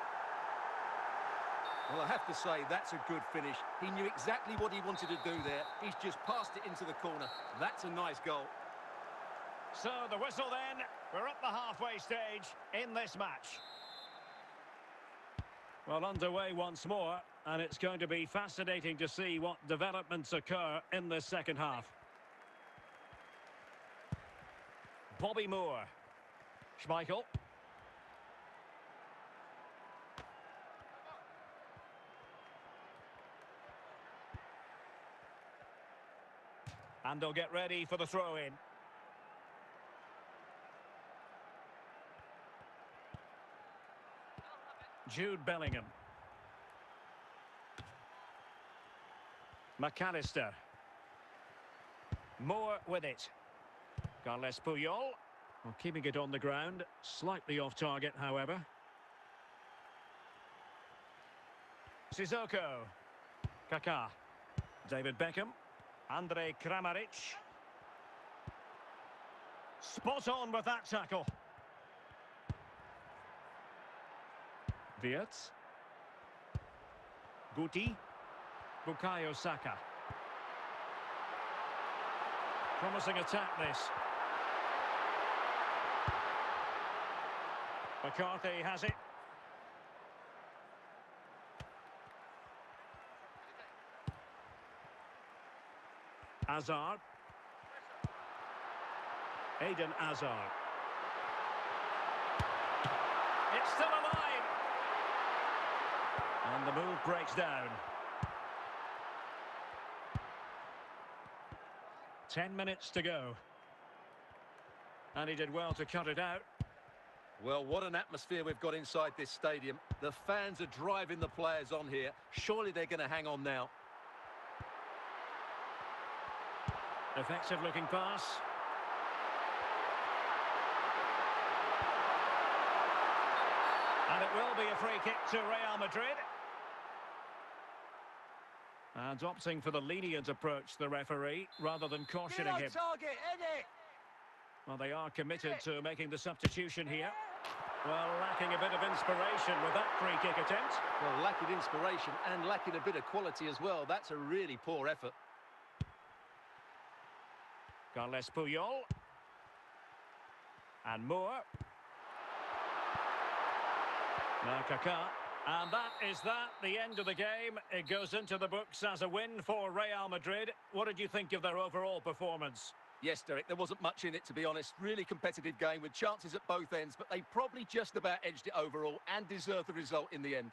Well, I have to say, that's a good finish. He knew exactly what he wanted to do there. He's just passed it into the corner. That's a nice goal. So the whistle then. We're at the halfway stage in this match. Well, underway once more, and it's going to be fascinating to see what developments occur in the second half. Bobby Moore. Schmeichel. And they'll get ready for the throw-in. Jude Bellingham. McAllister. Moore with it. Carles Puyol. Well, keeping it on the ground. Slightly off target, however. Sissoko. Kaká. David Beckham. Andre Kramaric. Spot on with that tackle. Wirtz. Guti. Bukayo Saka. Promising attack, this. McCarthy has it. Hazard. Eden Hazard. It's still alive. And the move breaks down. 10 minutes to go. And he did well to cut it out. Well, what an atmosphere we've got inside this stadium. The fans are driving the players on here. Surely they're going to hang on now. Effective looking pass. And it will be a free kick to Real Madrid. And opting for the lenient approach, the referee, rather than cautioning him. Target, Eddie! Well, they are committed to making the substitution here. Well, lacking a bit of inspiration with that free kick attempt. Well, lacking inspiration and lacking a bit of quality as well. That's a really poor effort. Carles Puyol. And Moore. Now Kaká. And that is the end of the game. It goes into the books as a win for Real Madrid. What did you think of their overall performance? Yes, Derek, there wasn't much in it, to be honest. Really competitive game with chances at both ends, but they probably just about edged it overall and deserved the result in the end.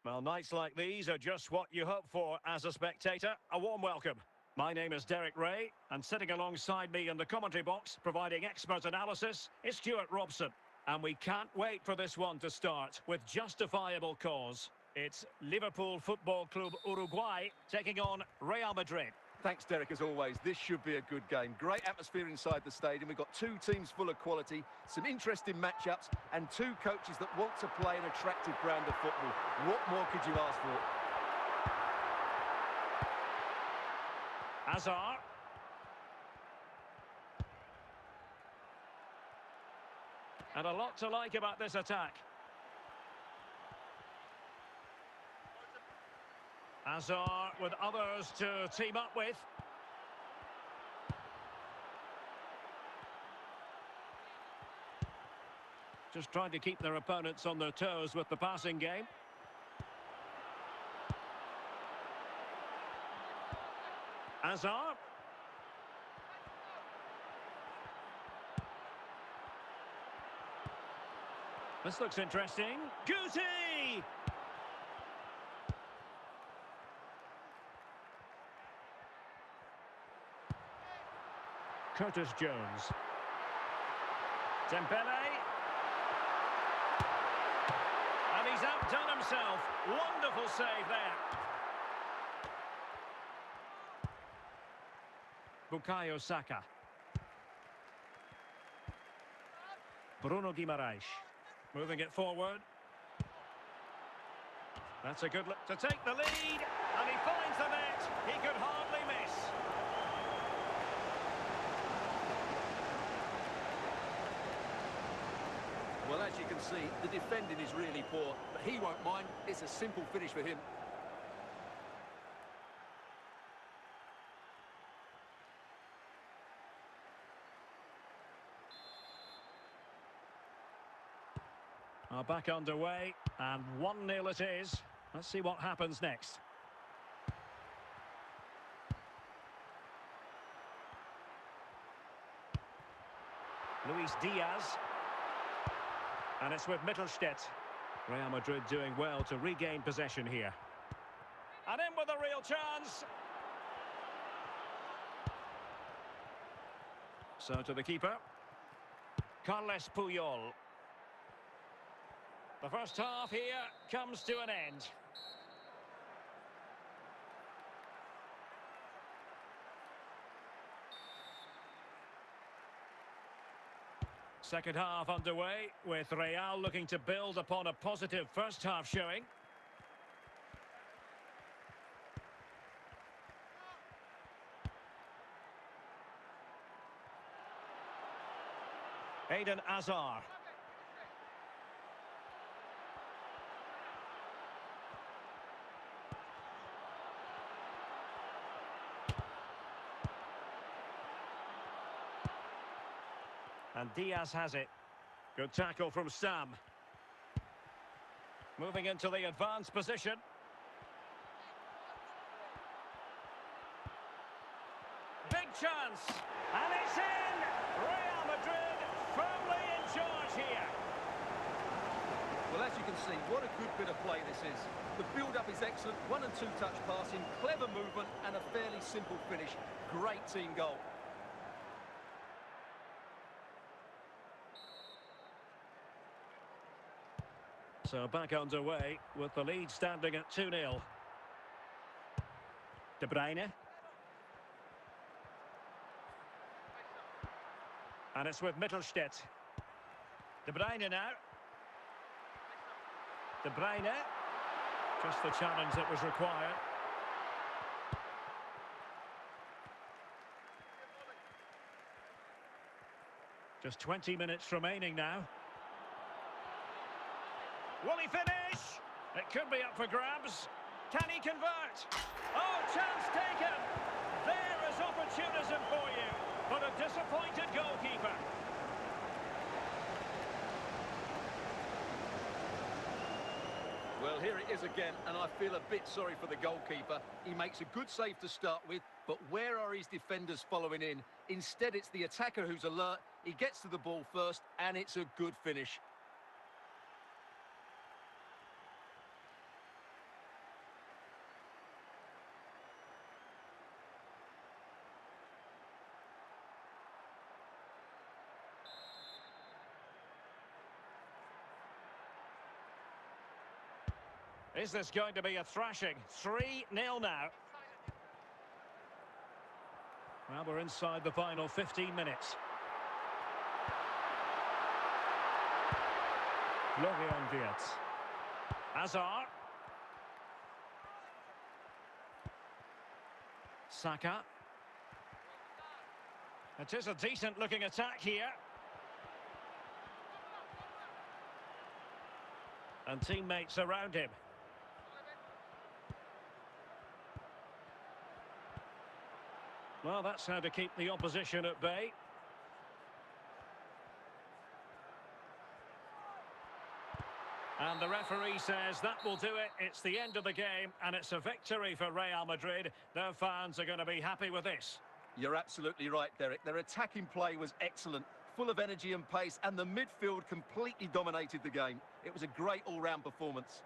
Well, nights like these are just what you hope for as a spectator. A warm welcome. My name is Derek Ray, and sitting alongside me in the commentary box, providing expert analysis, is Stuart Robson. And we can't wait for this one to start with justifiable cause. It's Liverpool Football Club Uruguay taking on Real Madrid. Thanks, Derek, as always. This should be a good game. Great atmosphere inside the stadium. We've got two teams full of quality, some interesting matchups, and two coaches that want to play an attractive brand of football. What more could you ask for? Hazard. And a lot to like about this attack. Hazard with others to team up with. Just trying to keep their opponents on their toes with the passing game. Hazard. This looks interesting. Guti! Curtis Jones. Dembele. And he's outdone himself. Wonderful save there. Bukayo Saka. Bruno Guimaraes. Moving it forward. That's a good look to take the lead. And he finds the net. He could hardly miss. Well, as you can see, the defending is really poor, but he won't mind. It's a simple finish for him. Are back underway, and 1-0 it is. Let's see what happens next. Luis Diaz. And it's with Mittelstädt. Real Madrid doing well to regain possession here. And in with a real chance. So to the keeper. Carles Puyol. The first half here comes to an end. Second half underway, with Real looking to build upon a positive first half showing. Eden Hazard. And Diaz has it. Good tackle from Sam. Moving into the advanced position. Big chance. And it's in! Real Madrid firmly in charge here. Well, as you can see, what a good bit of play this is. The build-up is excellent, 1- and 2-touch passing, clever movement, and a fairly simple finish. Great team goal. So back underway with the lead standing at 2-0. De Bruyne. And it's with Mittelstädt. De Bruyne now. De Bruyne. Just the challenge that was required. Just 20 minutes remaining now. Will he finish? It could be up for grabs. Can he convert? Oh, chance taken. There is opportunism for you, but a disappointed goalkeeper. Well, here it is again, and I feel a bit sorry for the goalkeeper. He makes a good save to start with, but where are his defenders following in? Instead, it's the attacker who's alert. He gets to the ball first, and it's a good finish. Is this going to be a thrashing? 3-0 now. Well, we're inside the final 15 minutes. Florian Wirtz. Hazard. Saka. It is a decent-looking attack here. And teammates around him. Well, that's how to keep the opposition at bay. And the referee says that will do it. It's the end of the game, and it's a victory for Real Madrid. Their fans are going to be happy with this. You're absolutely right, Derek. Their attacking play was excellent, full of energy and pace, and the midfield completely dominated the game. It was a great all-round performance.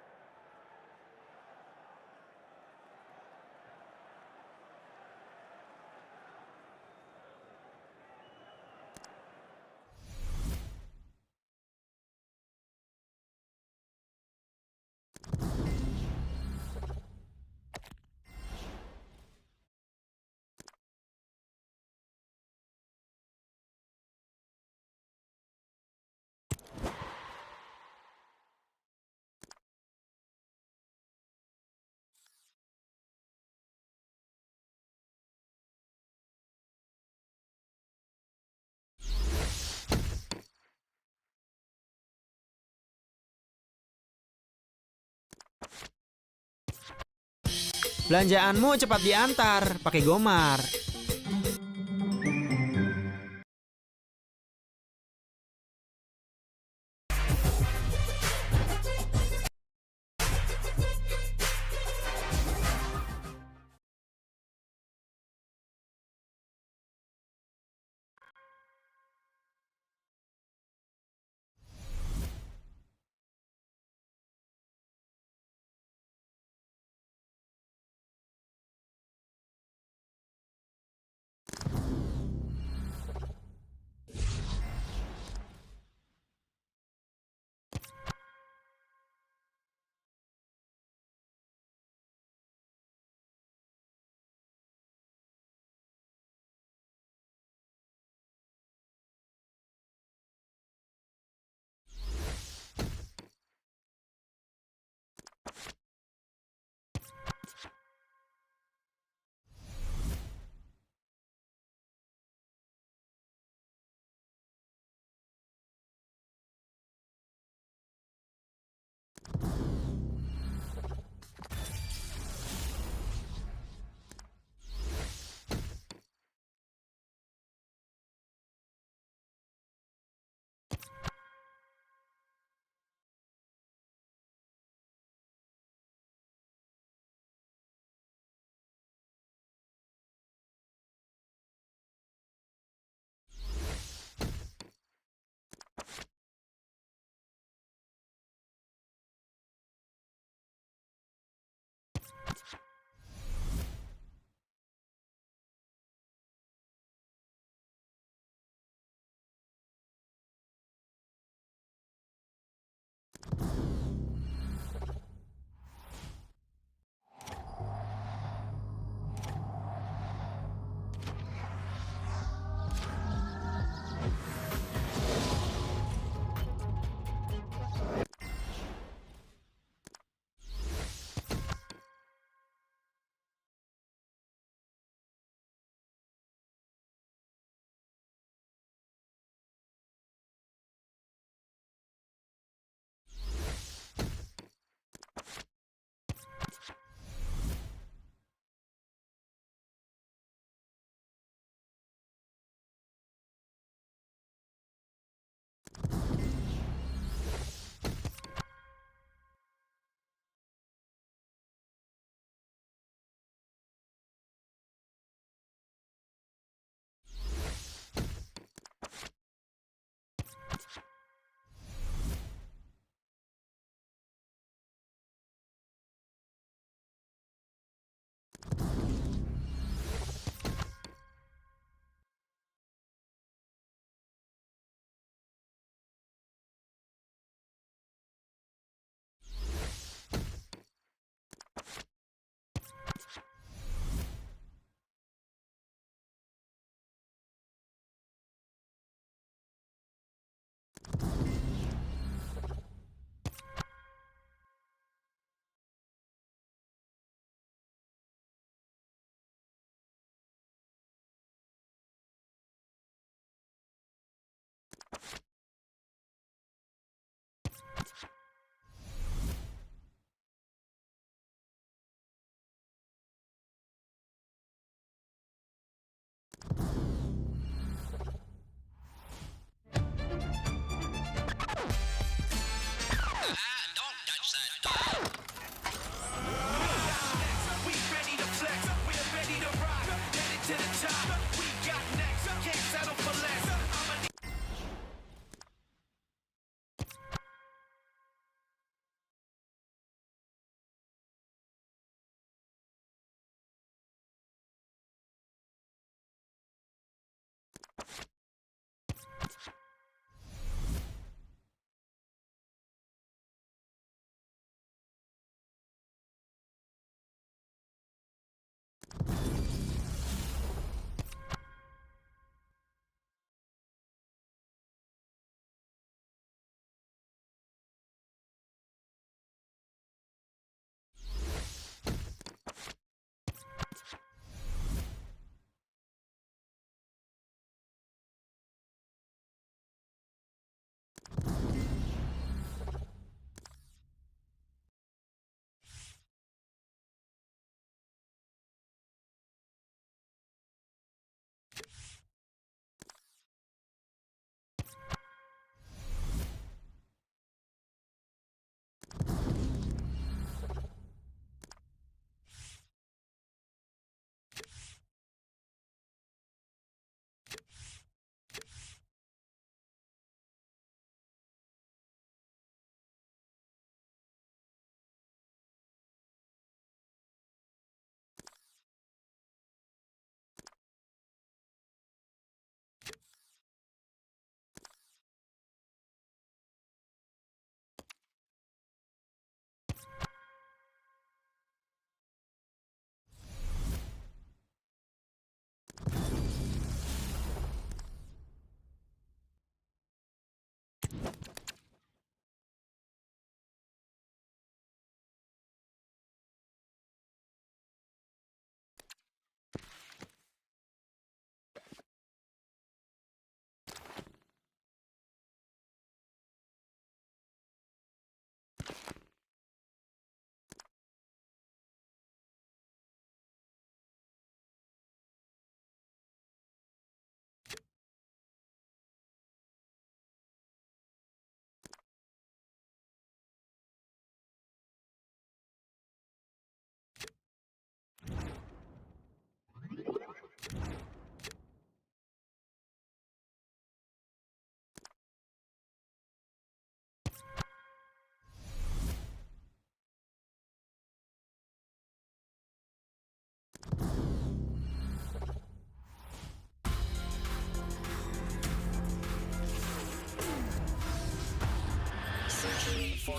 Belanjaanmu cepat diantar pakai Gomar.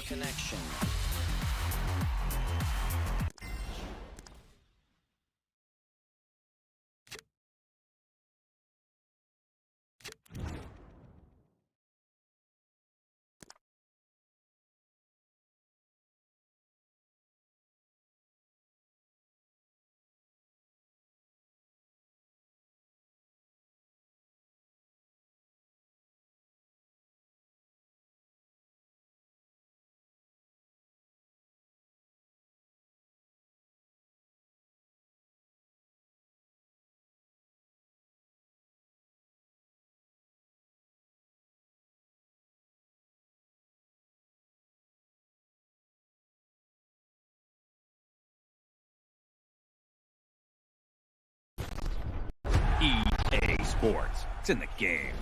Poor connection. EA Sports. It's in the game.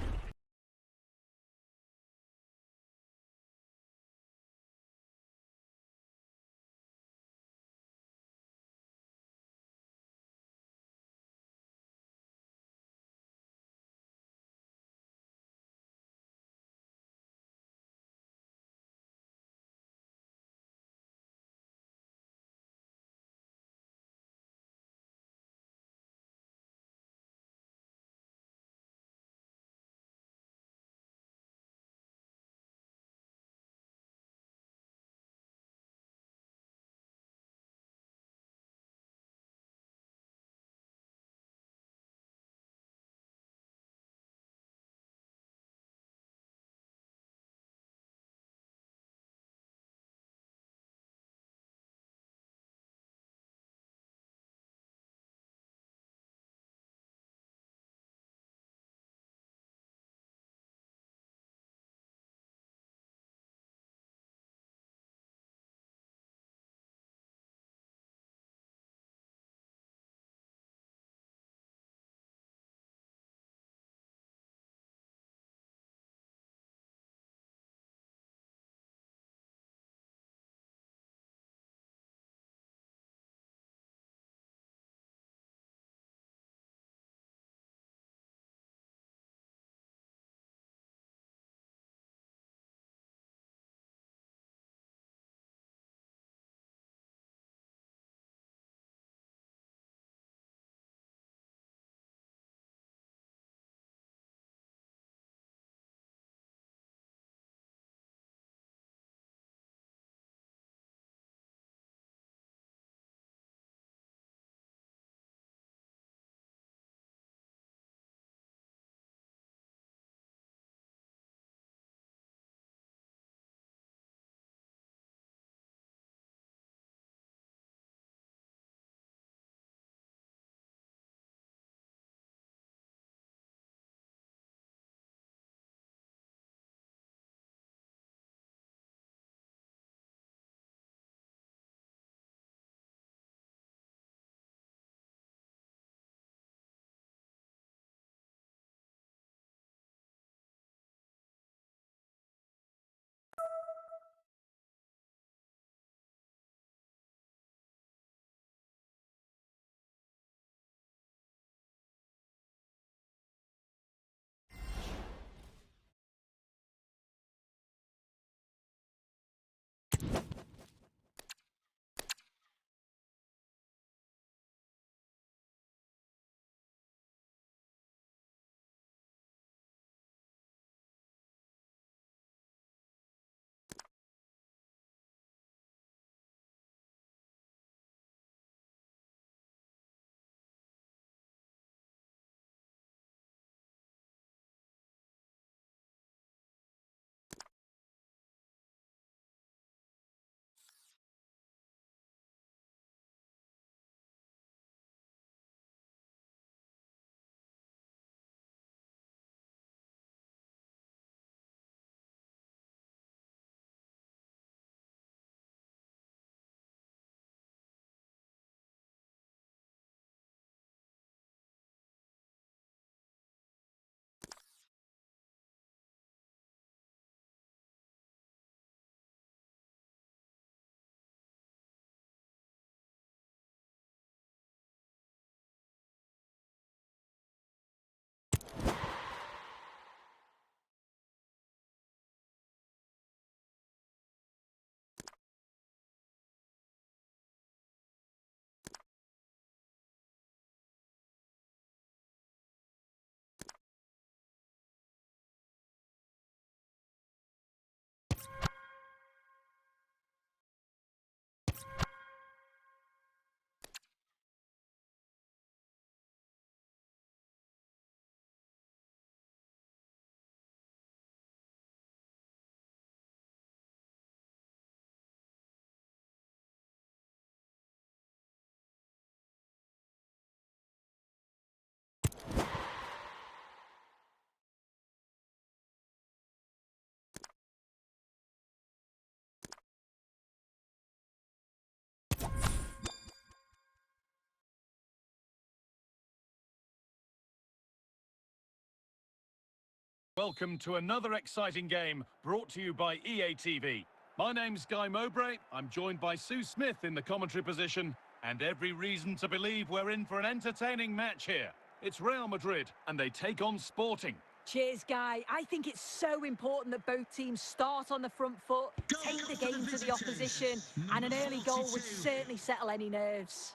Welcome to another exciting game brought to you by EA TV. My name's Guy Mowbray. I'm joined by Sue Smith in the commentary position, and every reason to believe we're in for an entertaining match here. It's Real Madrid, and they take on Sporting. Cheers, Guy. I think it's so important that both teams start on the front foot, take the game to the opposition, and an early goal would certainly settle any nerves.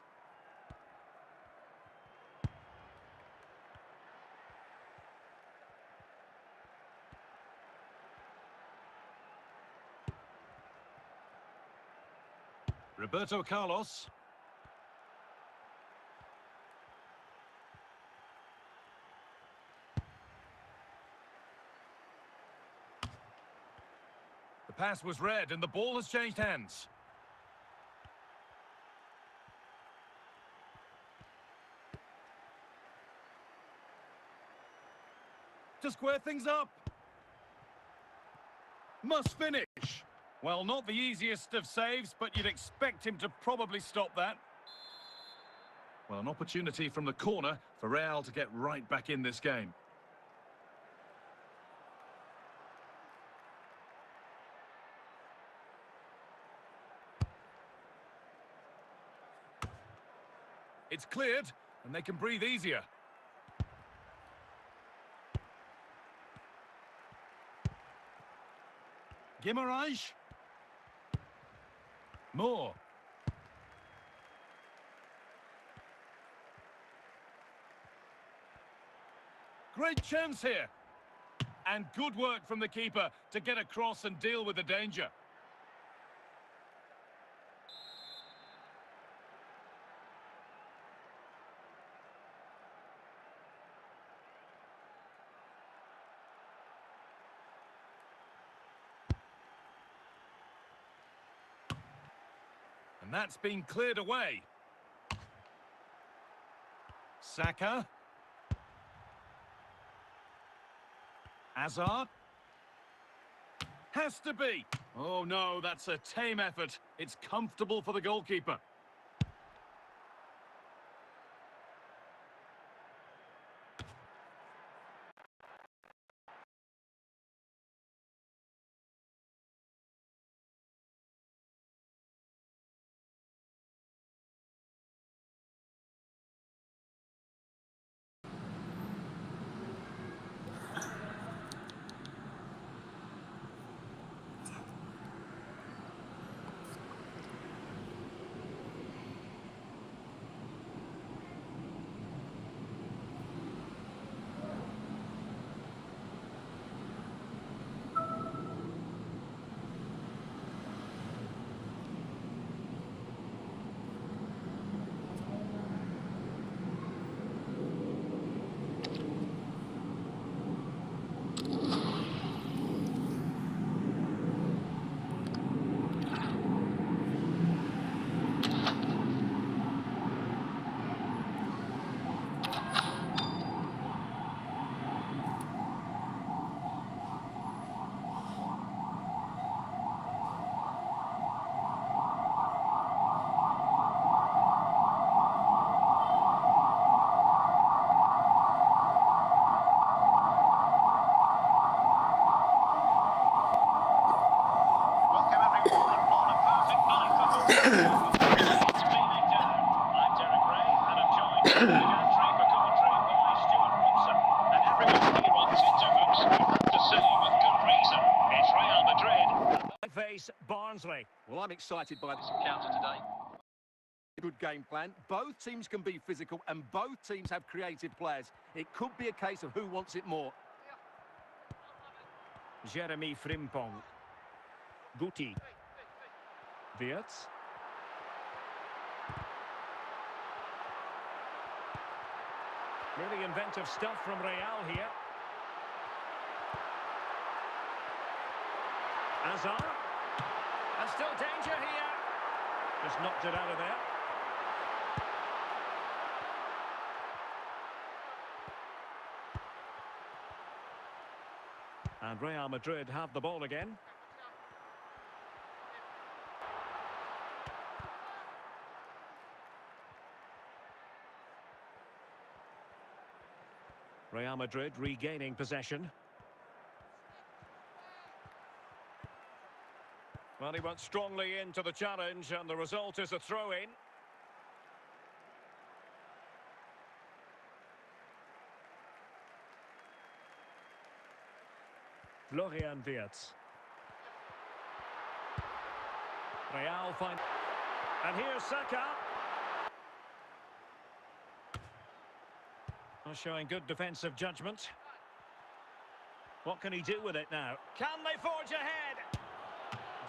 Roberto Carlos. The pass was read and the ball has changed hands. To square things up. Must finish. Well, not the easiest of saves, but you'd expect him to probably stop that. Well, an opportunity from the corner for Real to get right back in this game. It's cleared, and they can breathe easier. Guimarães. Moore. Great chance here. And good work from the keeper to get across and deal with the danger. And that's been cleared away. Saka. Hazard. Has to be. Oh no, that's a tame effort. It's comfortable for the goalkeeper. Barnsley. Well, I'm excited by this encounter today. Good game plan. Both teams can be physical and both teams have creative players. It could be a case of who wants it more. Jeremy Frimpong. Guti. Wirtz. Really inventive stuff from Real here. Hazard. And still danger here. Just knocked it out of there. And Real Madrid have the ball again. Real Madrid regaining possession. Well, he went strongly into the challenge, and the result is a throw-in. Florian Wirtz. Real find... And here's Saka. Showing good defensive judgment. What can he do with it now? Can they forge ahead?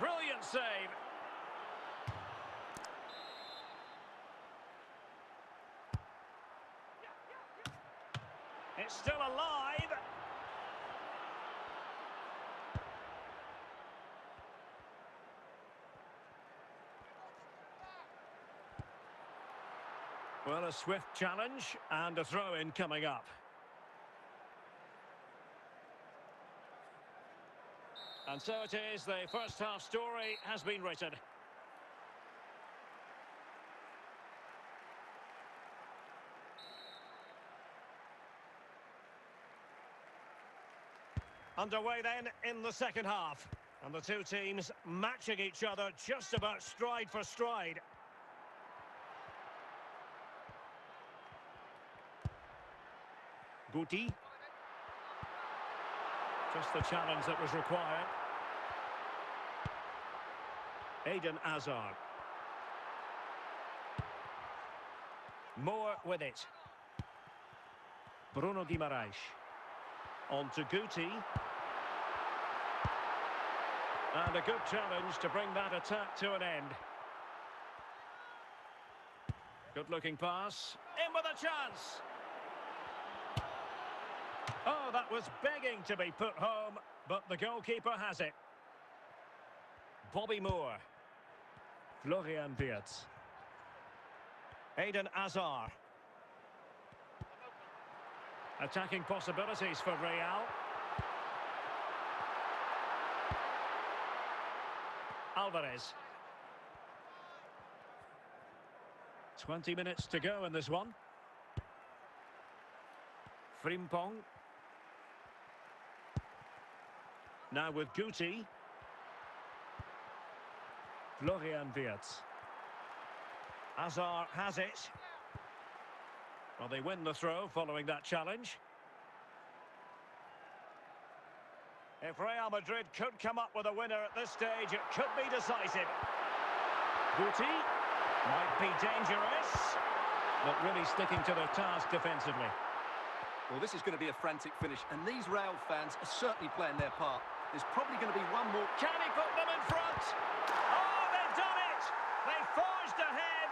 Brilliant save. It's still alive. Well, a swift challenge and a throw-in coming up. And so it is, the first half story has been written. Underway then in the second half. And the two teams matching each other just about stride for stride. Guti. Just the challenge that was required. Eden Hazard. Moore with it. Bruno Guimaraes. On to Guti. And a good challenge to bring that attack to an end. Good looking pass. In with a chance. Oh, that was begging to be put home, but the goalkeeper has it. Bobby Moore. Florian Wirtz. Eden Hazard. Attacking possibilities for Real. Alvarez. 20 minutes to go in this one. Frimpong. Now with Guti. Florian Wirtz. Hazard has it. Well, they win the throw following that challenge. If Real Madrid could come up with a winner at this stage, it could be decisive. Guti might be dangerous, but really sticking to their task defensively. Well, this is going to be a frantic finish, and these Real fans are certainly playing their part. There's probably going to be one more. Can he put them in front? Oh, they've done it! They forged ahead,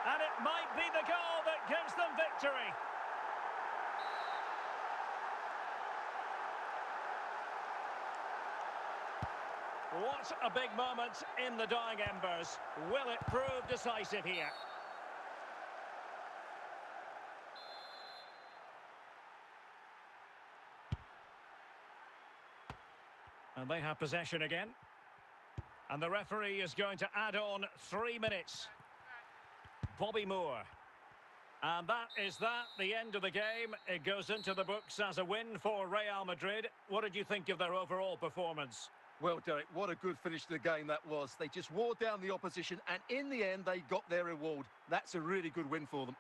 and it might be the goal that gives them victory. What a big moment in the dying embers. Will it prove decisive here? And they have possession again. And the referee is going to add on 3 minutes. Bobby Moore. And that is the end of the game. It goes into the books as a win for Real Madrid. What did you think of their overall performance? Well, Derek, what a good finish to the game that was. They just wore down the opposition, and in the end, they got their reward. That's a really good win for them.